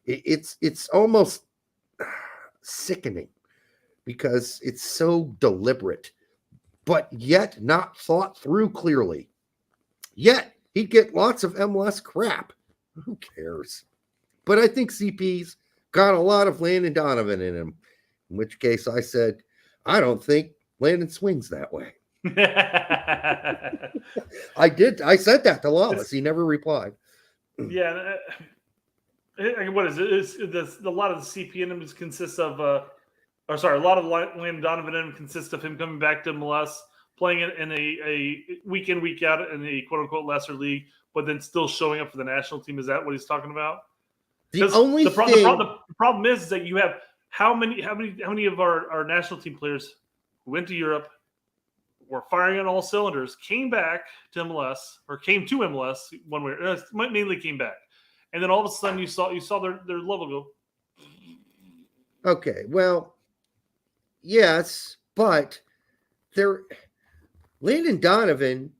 It's almost sickening because it's so deliberate, but yet not thought through clearly. Yet he'd get lots of MLS crap. Who cares? But I think CP's got a lot of Landon Donovan in him. In which case I said, I don't think Landon swings that way. I did. I said that to Lalas. He never replied. Yeah. What is it? A lot of the CP in him consists of, a lot of Landon Donovan in him consists of him coming back to MLS, playing in a week in, week out in a quote unquote lesser league, but then still showing up for the national team. Is that what he's talking about? The problem is that you have how many of our national team players who went to Europe, were firing on all cylinders, came back to MLS or came to MLS one way, mainly came back, and then all of a sudden you saw their level go. Okay, well, yes, but Landon Donovan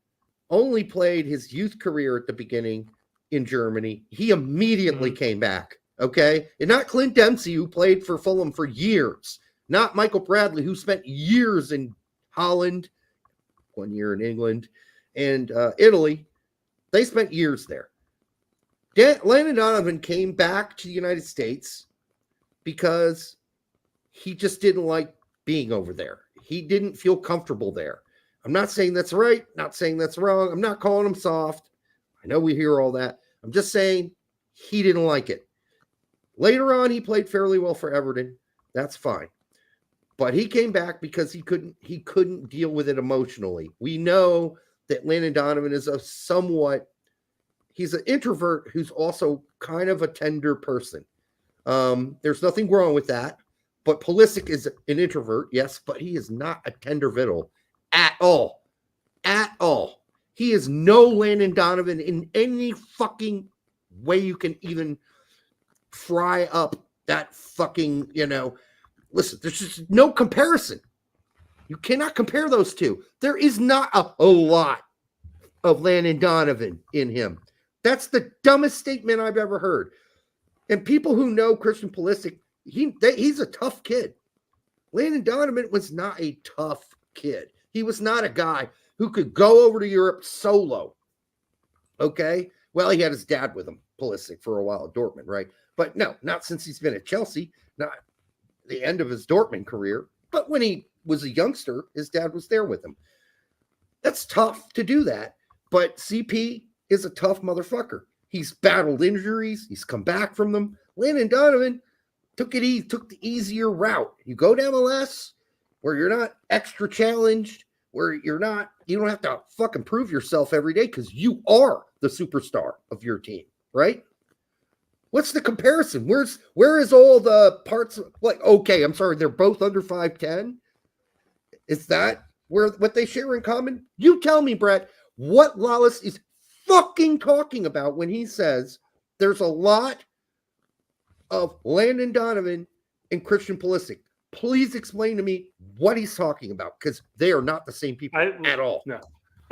only played his youth career at the beginning in Germany. He immediately came back. Okay, and not Clint Dempsey, who played for Fulham for years, not Michael Bradley, who spent years in Holland, 1 year in England, and Italy. They spent years there. Landon Donovan came back to the United States because he just didn't like being over there. He didn't feel comfortable there. I'm not saying that's right, not saying that's wrong. I'm not calling him soft. I know we hear all that. I'm just saying he didn't like it. Later on, he played fairly well for Everton. That's fine. But he came back because he couldn't deal with it emotionally. We know that Landon Donovan is he's an introvert who's also kind of a tender person. There's nothing wrong with that. But Pulisic is an introvert, yes, but he is not a tender fiddle at all. At all. He is no Landon Donovan in any fucking way you can even fry up that fucking, listen, there's just no comparison. You cannot compare those two. There is not a lot of Landon Donovan in him. That's the dumbest statement I've ever heard. And people who know Christian Pulisic, he's a tough kid. Landon Donovan was not a tough kid. He was not a guy who could go over to Europe solo. Okay? Well, he had his dad with him, Pulisic, for a while at Dortmund, right? But no, not since he's been at Chelsea, not the end of his Dortmund career. But when he was a youngster, his dad was there with him. That's tough to do that. But CP is a tough motherfucker. He's battled injuries. He's come back from them. Landon Donovan took the easier route. You go to MLS where you're not extra challenged, where you don't have to fucking prove yourself every day because you are the superstar of your team, right? What's the comparison? Where is all the parts okay, I'm sorry, they're both under 5'10"? Is that what they share in common? You tell me, Brett, what Lalas is fucking talking about when he says there's a lot of Landon Donovan and Christian Pulisic. Please explain to me what he's talking about, because they are not the same people at all. No.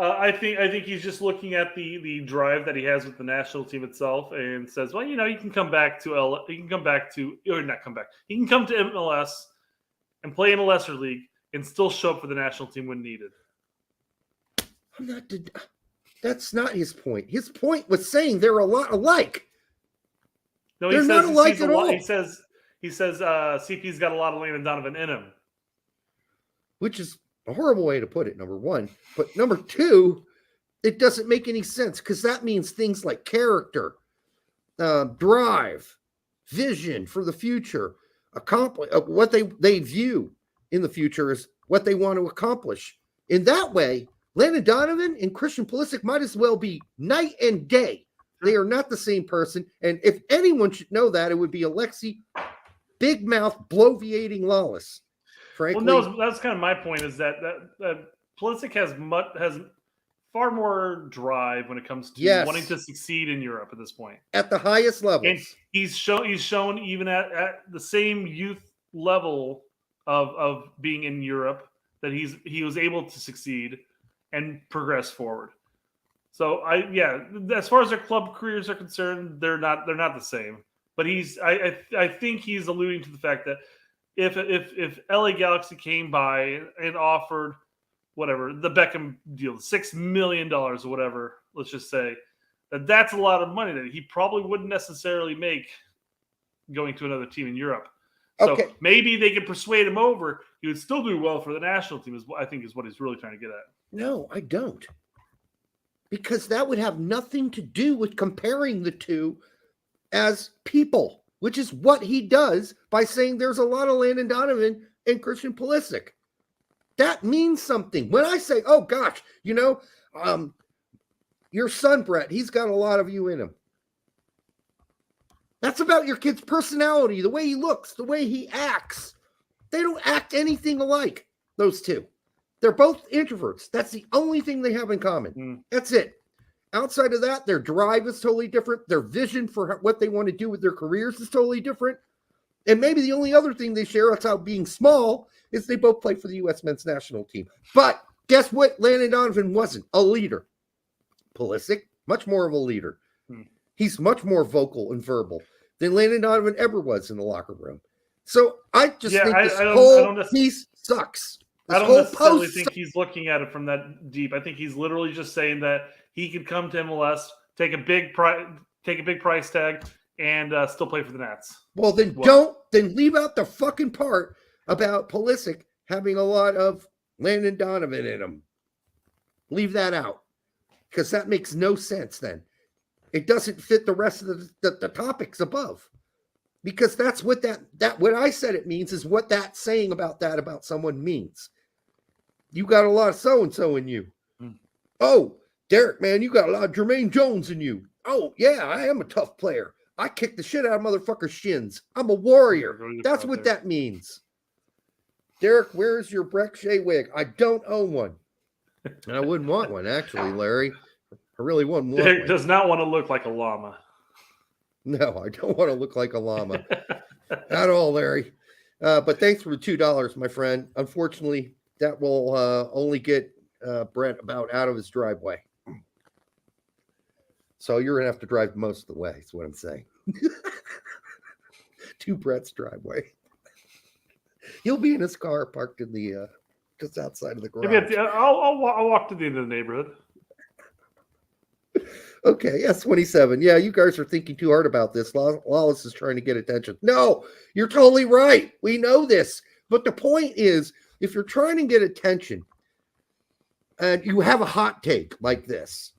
I think he's just looking at the drive that he has with the national team itself and says, well, you can come back to he can come to MLS and play in a lesser league and still show up for the national team when needed. That's not his point. His point was saying they're a lot alike. No, they're not alike at all. He says CP's got a lot of Landon Donovan in him. Which is a horrible way to put it, number one. But number two, it doesn't make any sense because that means things like character, drive, vision for the future, accomplish what they view in the future is what they want to accomplish. In that way, Landon Donovan and Christian Pulisic might as well be night and day. They are not the same person. And if anyone should know that, it would be Alexi Big Mouth Bloviating Lalas. Frankly, well, no, that's kind of my point. Is that Pulisic has far more drive when it comes to wanting to succeed in Europe at this point, at the highest levels. And he's shown even at the same youth level of being in Europe that he was able to succeed and progress forward. So as far as their club careers are concerned, they're not the same. But I think he's alluding to the fact that if LA Galaxy came by and offered whatever the Beckham deal, $6 million or whatever, let's just say that's a lot of money that he probably wouldn't necessarily make going to another team in Europe. So maybe they could persuade him over. He would still do well for the national team, is what he's really trying to get at. No, I don't. Because that would have nothing to do with comparing the two as people, which is what he does by saying there's a lot of Landon Donovan and Christian Pulisic. That means something. When I say, oh gosh, your son, Brett, he's got a lot of you in him. That's about your kid's personality, the way he looks, the way he acts. They don't act anything alike, those two. They're both introverts. That's the only thing they have in common. That's it. Outside of that, their drive is totally different. Their vision for what they want to do with their careers is totally different. And maybe the only other thing they share outside being small is they both play for the U.S. men's national team. But guess what? Landon Donovan wasn't a leader. Pulisic, much more of a leader. He's much more vocal and verbal than Landon Donovan ever was in the locker room. So I just think this whole piece sucks. I don't necessarily think he's looking at it from that deep. I think he's literally just saying that he could come to MLS, take a big price tag, and still play for the Nats. Well, then leave out the fucking part about Pulisic having a lot of Landon Donovan in him. Leave that out because that makes no sense. Then it doesn't fit the rest of the topics above. Because that's what that what I said it means is what that saying about someone means. You got a lot of so-and-so in you. Oh, Derek, man, you got a lot of Jermaine Jones in you. Oh, yeah, I am a tough player. I kick the shit out of motherfuckers' shins. I'm a warrior. That's what that means. Derek, where's your Breck Shea wig? I don't own one. And I wouldn't want one, actually, Larry. I really wouldn't want one. Derek does not want to look like a llama. No, I don't want to look like a llama. At all, Larry. But thanks for the $2, my friend. Unfortunately, that will only get Brett about out of his driveway. So you're going to have to drive most of the way, is what I'm saying. To Brett's driveway. He'll be in his car parked in the just outside of the garage. I'll walk to the end of the neighborhood. Okay, S27. Yeah, you guys are thinking too hard about this. Lalas is trying to get attention. No, you're totally right. We know this. But the point is, if you're trying to get attention and you have a hot take like this,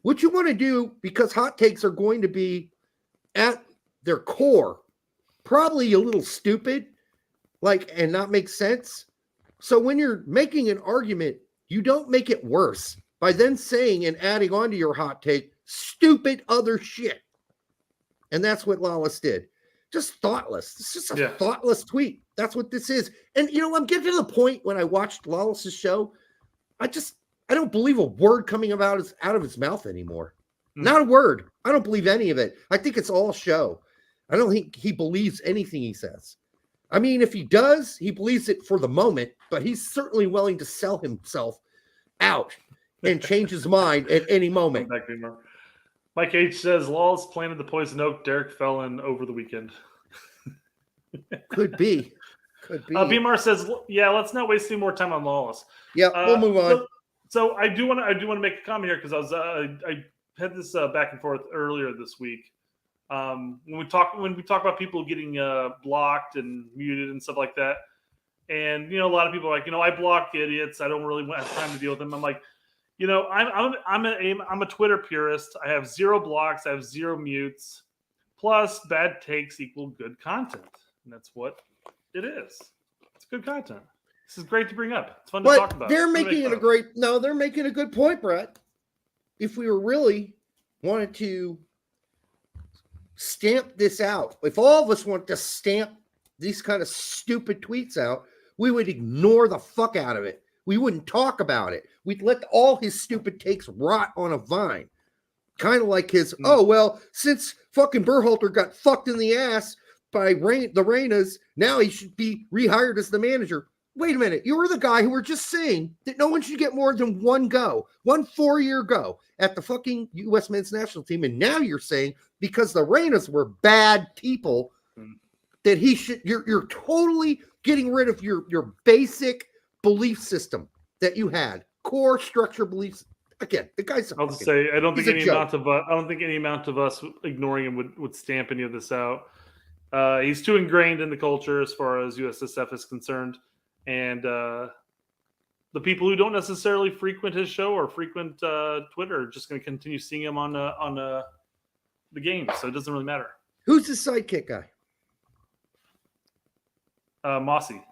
what you want to do, because hot takes are going to be at their core probably a little stupid, and not make sense. So when you're making an argument, you don't make it worse by then saying and adding on to your hot take stupid other shit. And that's what Lalas did. Just thoughtless. It's just a thoughtless tweet. That's what this is. And, I'm getting to the point when I watched Lalas' show, I don't believe a word coming out of his mouth anymore. Not a word. I don't believe any of it. I think it's all show. I don't think he believes anything he says. I mean, if he does, he believes it for the moment, but he's certainly willing to sell himself out and change his mind at any moment. Mike H says, Laws planted the poison oak. Derek fell in over the weekend. Could be. BMR says, let's not waste any more time on Lawless. Yeah, we'll move on. So I do want to make a comment here because I had this back and forth earlier this week. When we talk about people getting blocked and muted and stuff like that, and a lot of people are like, I block idiots. I don't really have time to deal with them. I'm like, I'm a Twitter purist. I have 0 blocks. I have 0 mutes. Plus, bad takes equal good content, and that's what it is. It's good content. This is great to bring up. It's fun to talk about. They're making they're making a good point, Brett. If we were really wanted to stamp this out, if all of us want to stamp these kind of stupid tweets out, we would ignore the fuck out of it. We wouldn't talk about it. We'd let all his stupid takes rot on a vine. Kind of like his, since fucking Berhalter got fucked in the ass by the Reynas, now he should be rehired as the manager. Wait a minute. You were the guy who were just saying that no one should get more than one 4-year go at the fucking U.S. men's national team. And now you're saying because the Reynas were bad people that he should, you're totally getting rid of your basic belief system that you had, core structure beliefs. Again, the guy's. I'll just say I don't think any amount of us ignoring him would stamp any of this out. He's too ingrained in the culture as far as USSF is concerned, and the people who don't necessarily frequent his show or frequent Twitter are just going to continue seeing him on the game, so it doesn't really matter. Who's his sidekick guy? Mossy.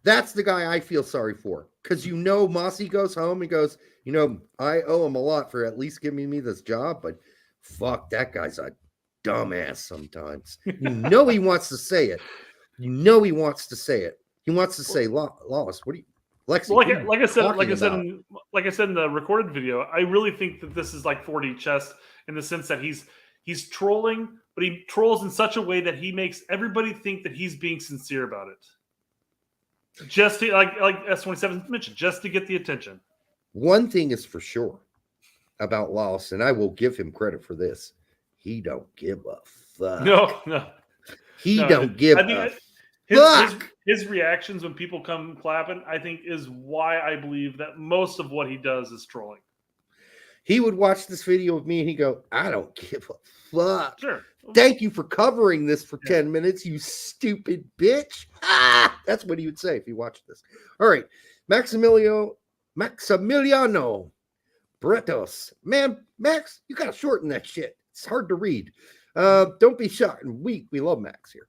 That's the guy I feel sorry for because Mossy goes home and goes, I owe him a lot for at least giving me this job, but fuck, that guy's a dumbass sometimes. He wants to say it. He wants to say it. He wants to say, Lalas, what do you, Lexi? Well, like I said in the recorded video, I really think that this is like 4D chess in the sense that he's trolling, but he trolls in such a way that he makes everybody think that he's being sincere about it. Just to, like S27 mentioned, just to get the attention. One thing is for sure about Lalas, and I will give him credit for this. He don't give a fuck. No. He don't give a fuck. His reactions when people come clapping, I think, is why I believe that most of what he does is trolling. He would watch this video of me and he'd go, I don't give a fuck. Sure. Thank you for covering this for 10 minutes, you stupid bitch. That's what he would say if he watched this. All right. Maximiliano Bretos. Man, Max, you got to shorten that shit. It's hard to read. Don't be shocked. We love Max here.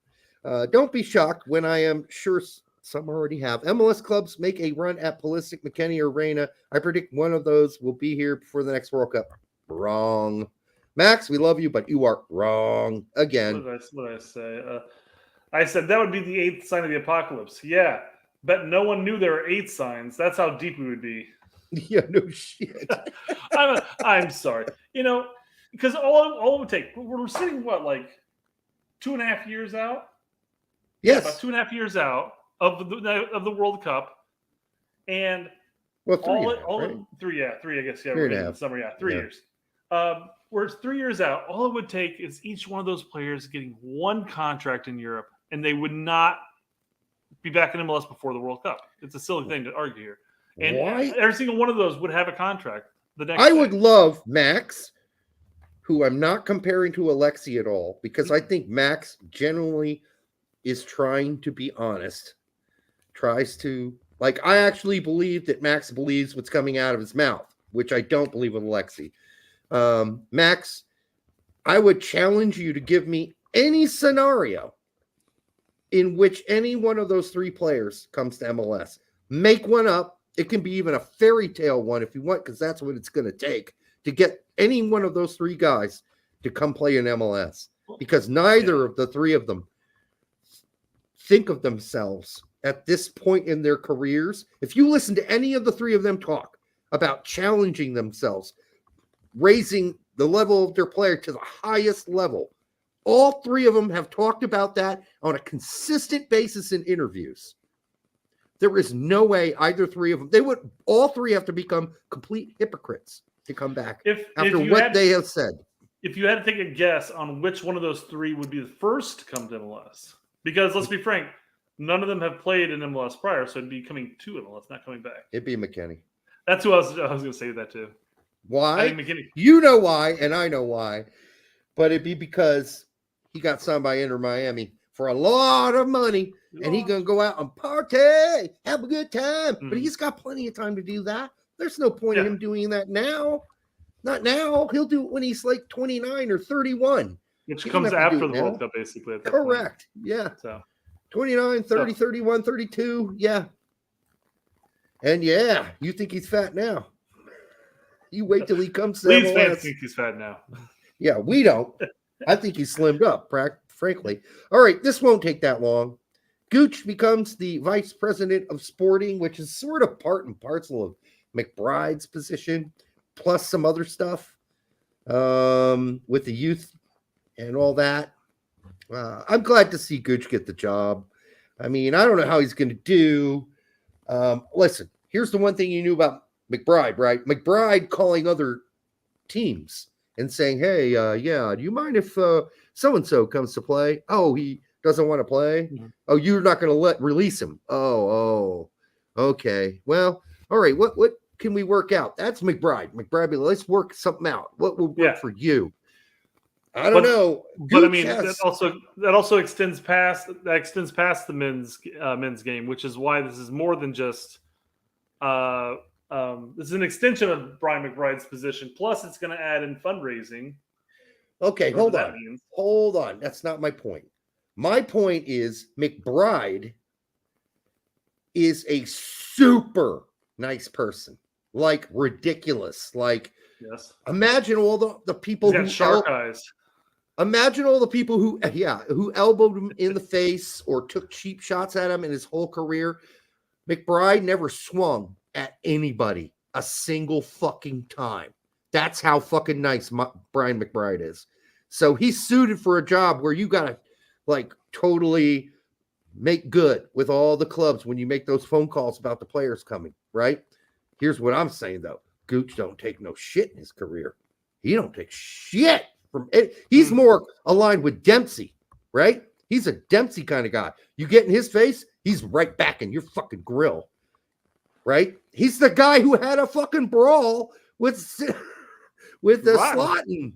Don't be shocked when I am sure some already have. MLS clubs make a run at Pulisic, McKennie, or Reyna. I predict one of those will be here before the next World Cup. Wrong. Max, we love you, but you are wrong again. What did I say? I said that would be the 8th sign of the apocalypse. Yeah. Bet no one knew there were 8 signs. That's how deep we would be. Yeah, no shit. I'm sorry. Because all it would take, we're sitting, like 2.5 years out? Yes. Yeah, about 2.5 years out of the World Cup. And three, I guess. Yeah, 3.5. Summer, 3 years. Where it's 3 years out, all it would take is each one of those players getting one contract in Europe, and they would not be back in MLS before the World Cup. It's a silly thing to argue here. And every single one of those would have a contract the next day. would love Max, who I'm not comparing to Alexi at all, because I think Max generally is trying to be honest. Tries to, I actually believe that Max believes what's coming out of his mouth, which I don't believe with Alexi. Max, I would challenge you to give me any scenario in which any one of those 3 players comes to MLS. Make one up. It can be even a fairy tale one if you want, because that's what it's going to take to get any one of those 3 guys to come play in MLS. Because neither of the 3 of them think of themselves at this point in their careers. If you listen to any of the 3 of them talk about challenging themselves, raising the level of their player to the highest level, all 3 of them have talked about that on a consistent basis in interviews. There is no way either 3 of them, all 3 have to become complete hypocrites to come back after what they have said. If you had to take a guess on which one of those 3 would be the first to come to MLS, because let's be frank, none of them have played in MLS prior, so it'd be coming to MLS, not coming back. It'd be McKennie. That's who I was going to say that too. Why? You know why, and I know why. But it'd be because he got signed by Inter Miami for a lot of money, and he's going to go out and party, have a good time. But he's got plenty of time to do that. There's no point in him doing that now. Not now. He'll do it when he's like 29 or 31. Which comes after the World Cup, basically. At that Correct. Point. Yeah. So 29, 30, 31, 32. Yeah. And you think he's fat now. You wait till he comes to Leeds fans think he's fat now. Yeah, we don't. I think he's slimmed up, frankly. All right, this won't take that long. Gooch becomes the vice president of sporting, which is sort of part and parcel of McBride's position, plus some other stuff with the youth and all that. I'm glad to see Gooch get the job. I mean, I don't know how he's going to do. Listen, here's the one thing you knew about McBride, right? McBride calling other teams and saying, hey, do you mind if so-and-so comes to play? Oh, he doesn't want to play? Mm-hmm. Oh, you're not going to release him? Oh, okay. Well, all right, what can we work out? That's McBride. McBride, let's work something out. What will work for you? I don't know. But I mean, that also extends past the men's game, which is why this is more than just this is an extension of Brian McBride's position. Plus, it's going to add in fundraising. Okay, hold on. That's not my point. My point is McBride is a super nice person, like ridiculous. Like, imagine all the people who shark eyes. Imagine all the people who elbowed him in the face or took cheap shots at him in his whole career. McBride never swung at anybody a single fucking time. That's how fucking nice Brian McBride is. So he's suited for a job where you got to like totally make good with all the clubs when you make those phone calls about the players coming, right? Here's what I'm saying, though. Gooch don't take no shit in his career. He don't take shit from it. He's more aligned with Dempsey, right? He's a Dempsey kind of guy. You get in his face, he's right back in your fucking grill, right? He's the guy who had a fucking brawl with Slotton.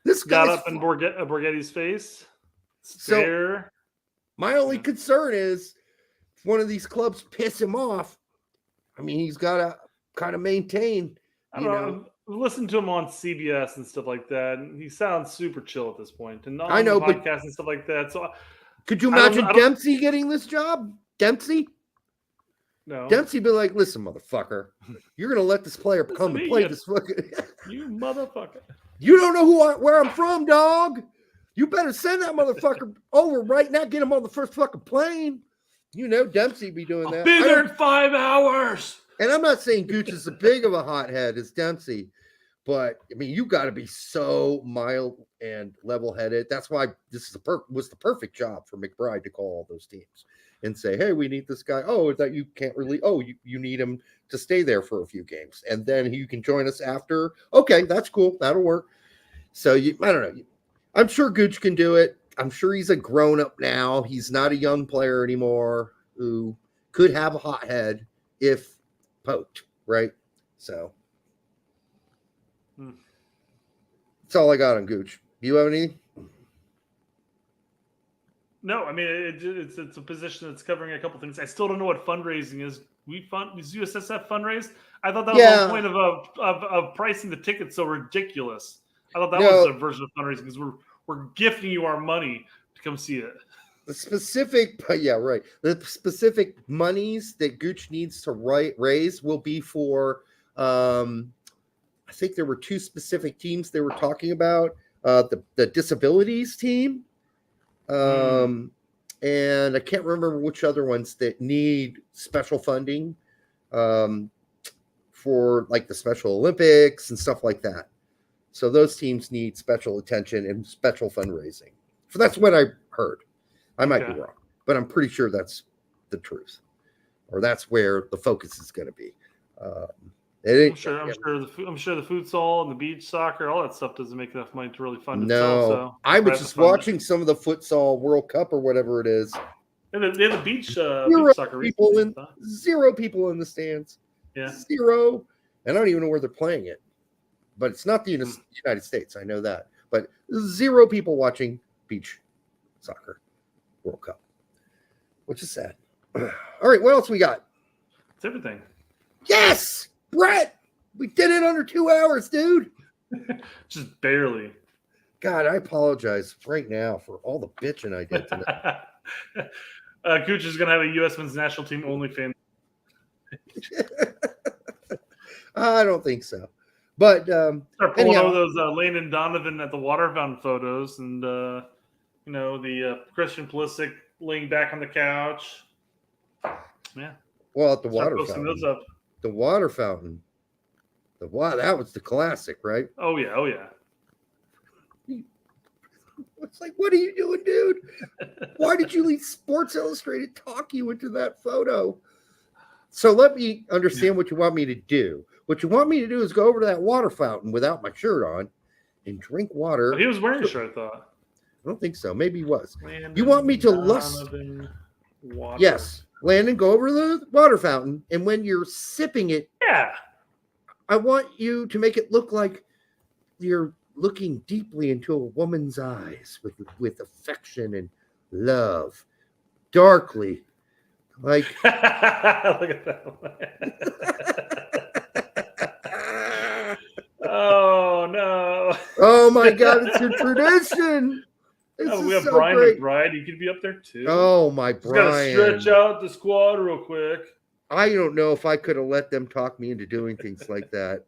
This guy got up in Borghetti's face. So my only concern is if one of these clubs piss him off, I mean, he's got to kind of maintain, I don't know. Listen to him on CBS and stuff like that. And he sounds super chill at this point. And I know, podcasts and stuff like that. So could you imagine Dempsey getting this job? Dempsey? No. Dempsey be like, listen, motherfucker, you're going to let this player come and play this fucking... You motherfucker. You don't know where I'm from, dog. You better send that motherfucker over right now. Get him on the first fucking plane. You know Dempsey be doing that. Be there in 5 hours. And I'm not saying Gooch is as big of a hothead as Dempsey, but I mean, you got to be so mild and level-headed. That's why this is was the perfect job for McBride to call all those teams and say, hey, we need this guy. Oh, that you can't really. Oh, you need him to stay there for a few games, and then you can join us after. Okay, that's cool. That'll work. So I don't know. I'm sure Gooch can do it. I'm sure he's a grown-up now. He's not a young player anymore who could have a hot head if poked, right? So that's all I got on Gooch. Do you have anything? No, I mean it's a position that's covering a couple things. I still don't know what fundraising is. Is USSF fundraised? I thought that was the point of pricing the tickets so ridiculous. I thought that was a version of fundraising because we're gifting you our money to come see it. The specific monies that Gooch needs to raise will be for, I think there were 2 specific teams they were talking about. The disabilities team, and I can't remember which other ones that need special funding for like the Special Olympics and stuff like that. So those teams need special attention and special fundraising. So that's what I heard. I might be wrong, but I'm pretty sure that's the truth, or that's where the focus is going to be. I'm sure the futsal and the beach soccer, all that stuff doesn't make enough money to really fund itself. No, so I was just watching some of the futsal World Cup or whatever it is. And they had the beach zero soccer. Zero people in the stands. Yeah. 0. And I don't even know where they're playing it. But it's not the United States. I know that. But 0 people watching beach soccer World Cup, which is sad. All right, what else we got? It's everything. Yes, Brett, we did it under 2 hours, dude. Just barely. God, I apologize right now for all the bitching I did tonight. Gooch is going to have a U.S. men's national team only fan. I don't think so. But Start pulling over those Lane and Donovan at the water fountain photos, and the Christian Pulisic laying back on the couch. Yeah. Well, at the Start water posting fountain. those up. The water fountain. That was the classic, right? Oh yeah. It's like, what are you doing, dude? Why did you leave Sports Illustrated talk you into that photo? So let me understand what you want me to do. What you want me to do is go over to that water fountain without my shirt on and drink water. Oh, he was wearing a shirt, I thought. I don't think so. Maybe he was. Landon, you want me to lust? Water. Yes. Landon, go over to the water fountain, and when you're sipping it, yeah, I want you to make it look like you're looking deeply into a woman's eyes with affection and love, darkly, like. Look at that. Oh no! Oh my God! It's your tradition. We have so Brian McBride. He could be up there too. Oh my Brian! Got to stretch out the squad real quick. I don't know if I could have let them talk me into doing things like that.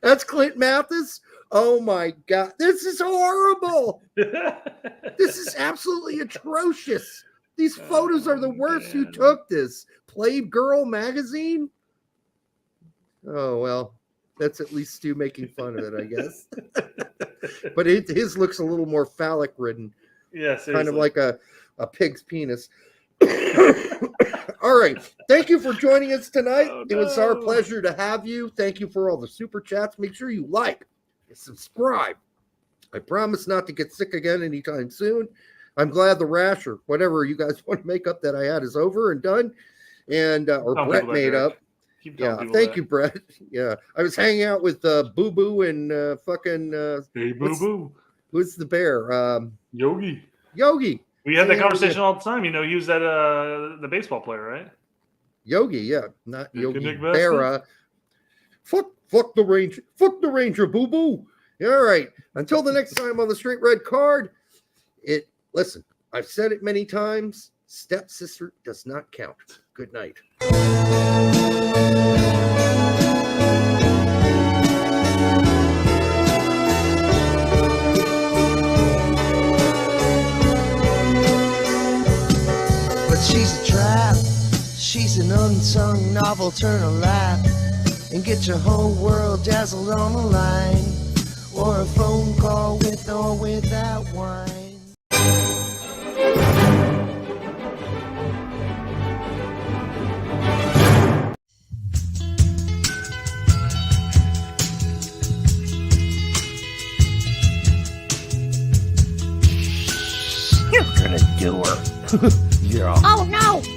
That's Clint Mathis. Oh my God! This is horrible. This is absolutely atrocious. These photos are the worst. Who took this? Playgirl magazine? Oh well. That's at least Stu making fun of it, I guess. But his looks a little more phallic ridden. Yeah, seriously. Kind of like a pig's penis. All right. Thank you for joining us tonight. Oh, no. It was our pleasure to have you. Thank you for all the super chats. Make sure you like and subscribe. I promise not to get sick again anytime soon. I'm glad the rash or whatever you guys want to make up that I had is over and done. And or Brett made up. Yeah, thank you, Brett. Yeah, I was hanging out with Boo Boo and fucking. Hey, Boo Boo. Who's the bear? Yogi. We had that conversation all the time. You know, he was that the baseball player, right? Yogi, yeah, not Yogi Berra. Fuck the Ranger. Fuck the Ranger, Boo Boo. All right. Until the next time on the Straight Red Card. Listen, I've said it many times. Stepsister does not count. Good night. She's a trap, she's an unsung novel, turn a lap and get your whole world dazzled on the line, or a phone call with or without wine. You're gonna do her. Yeah. Oh no!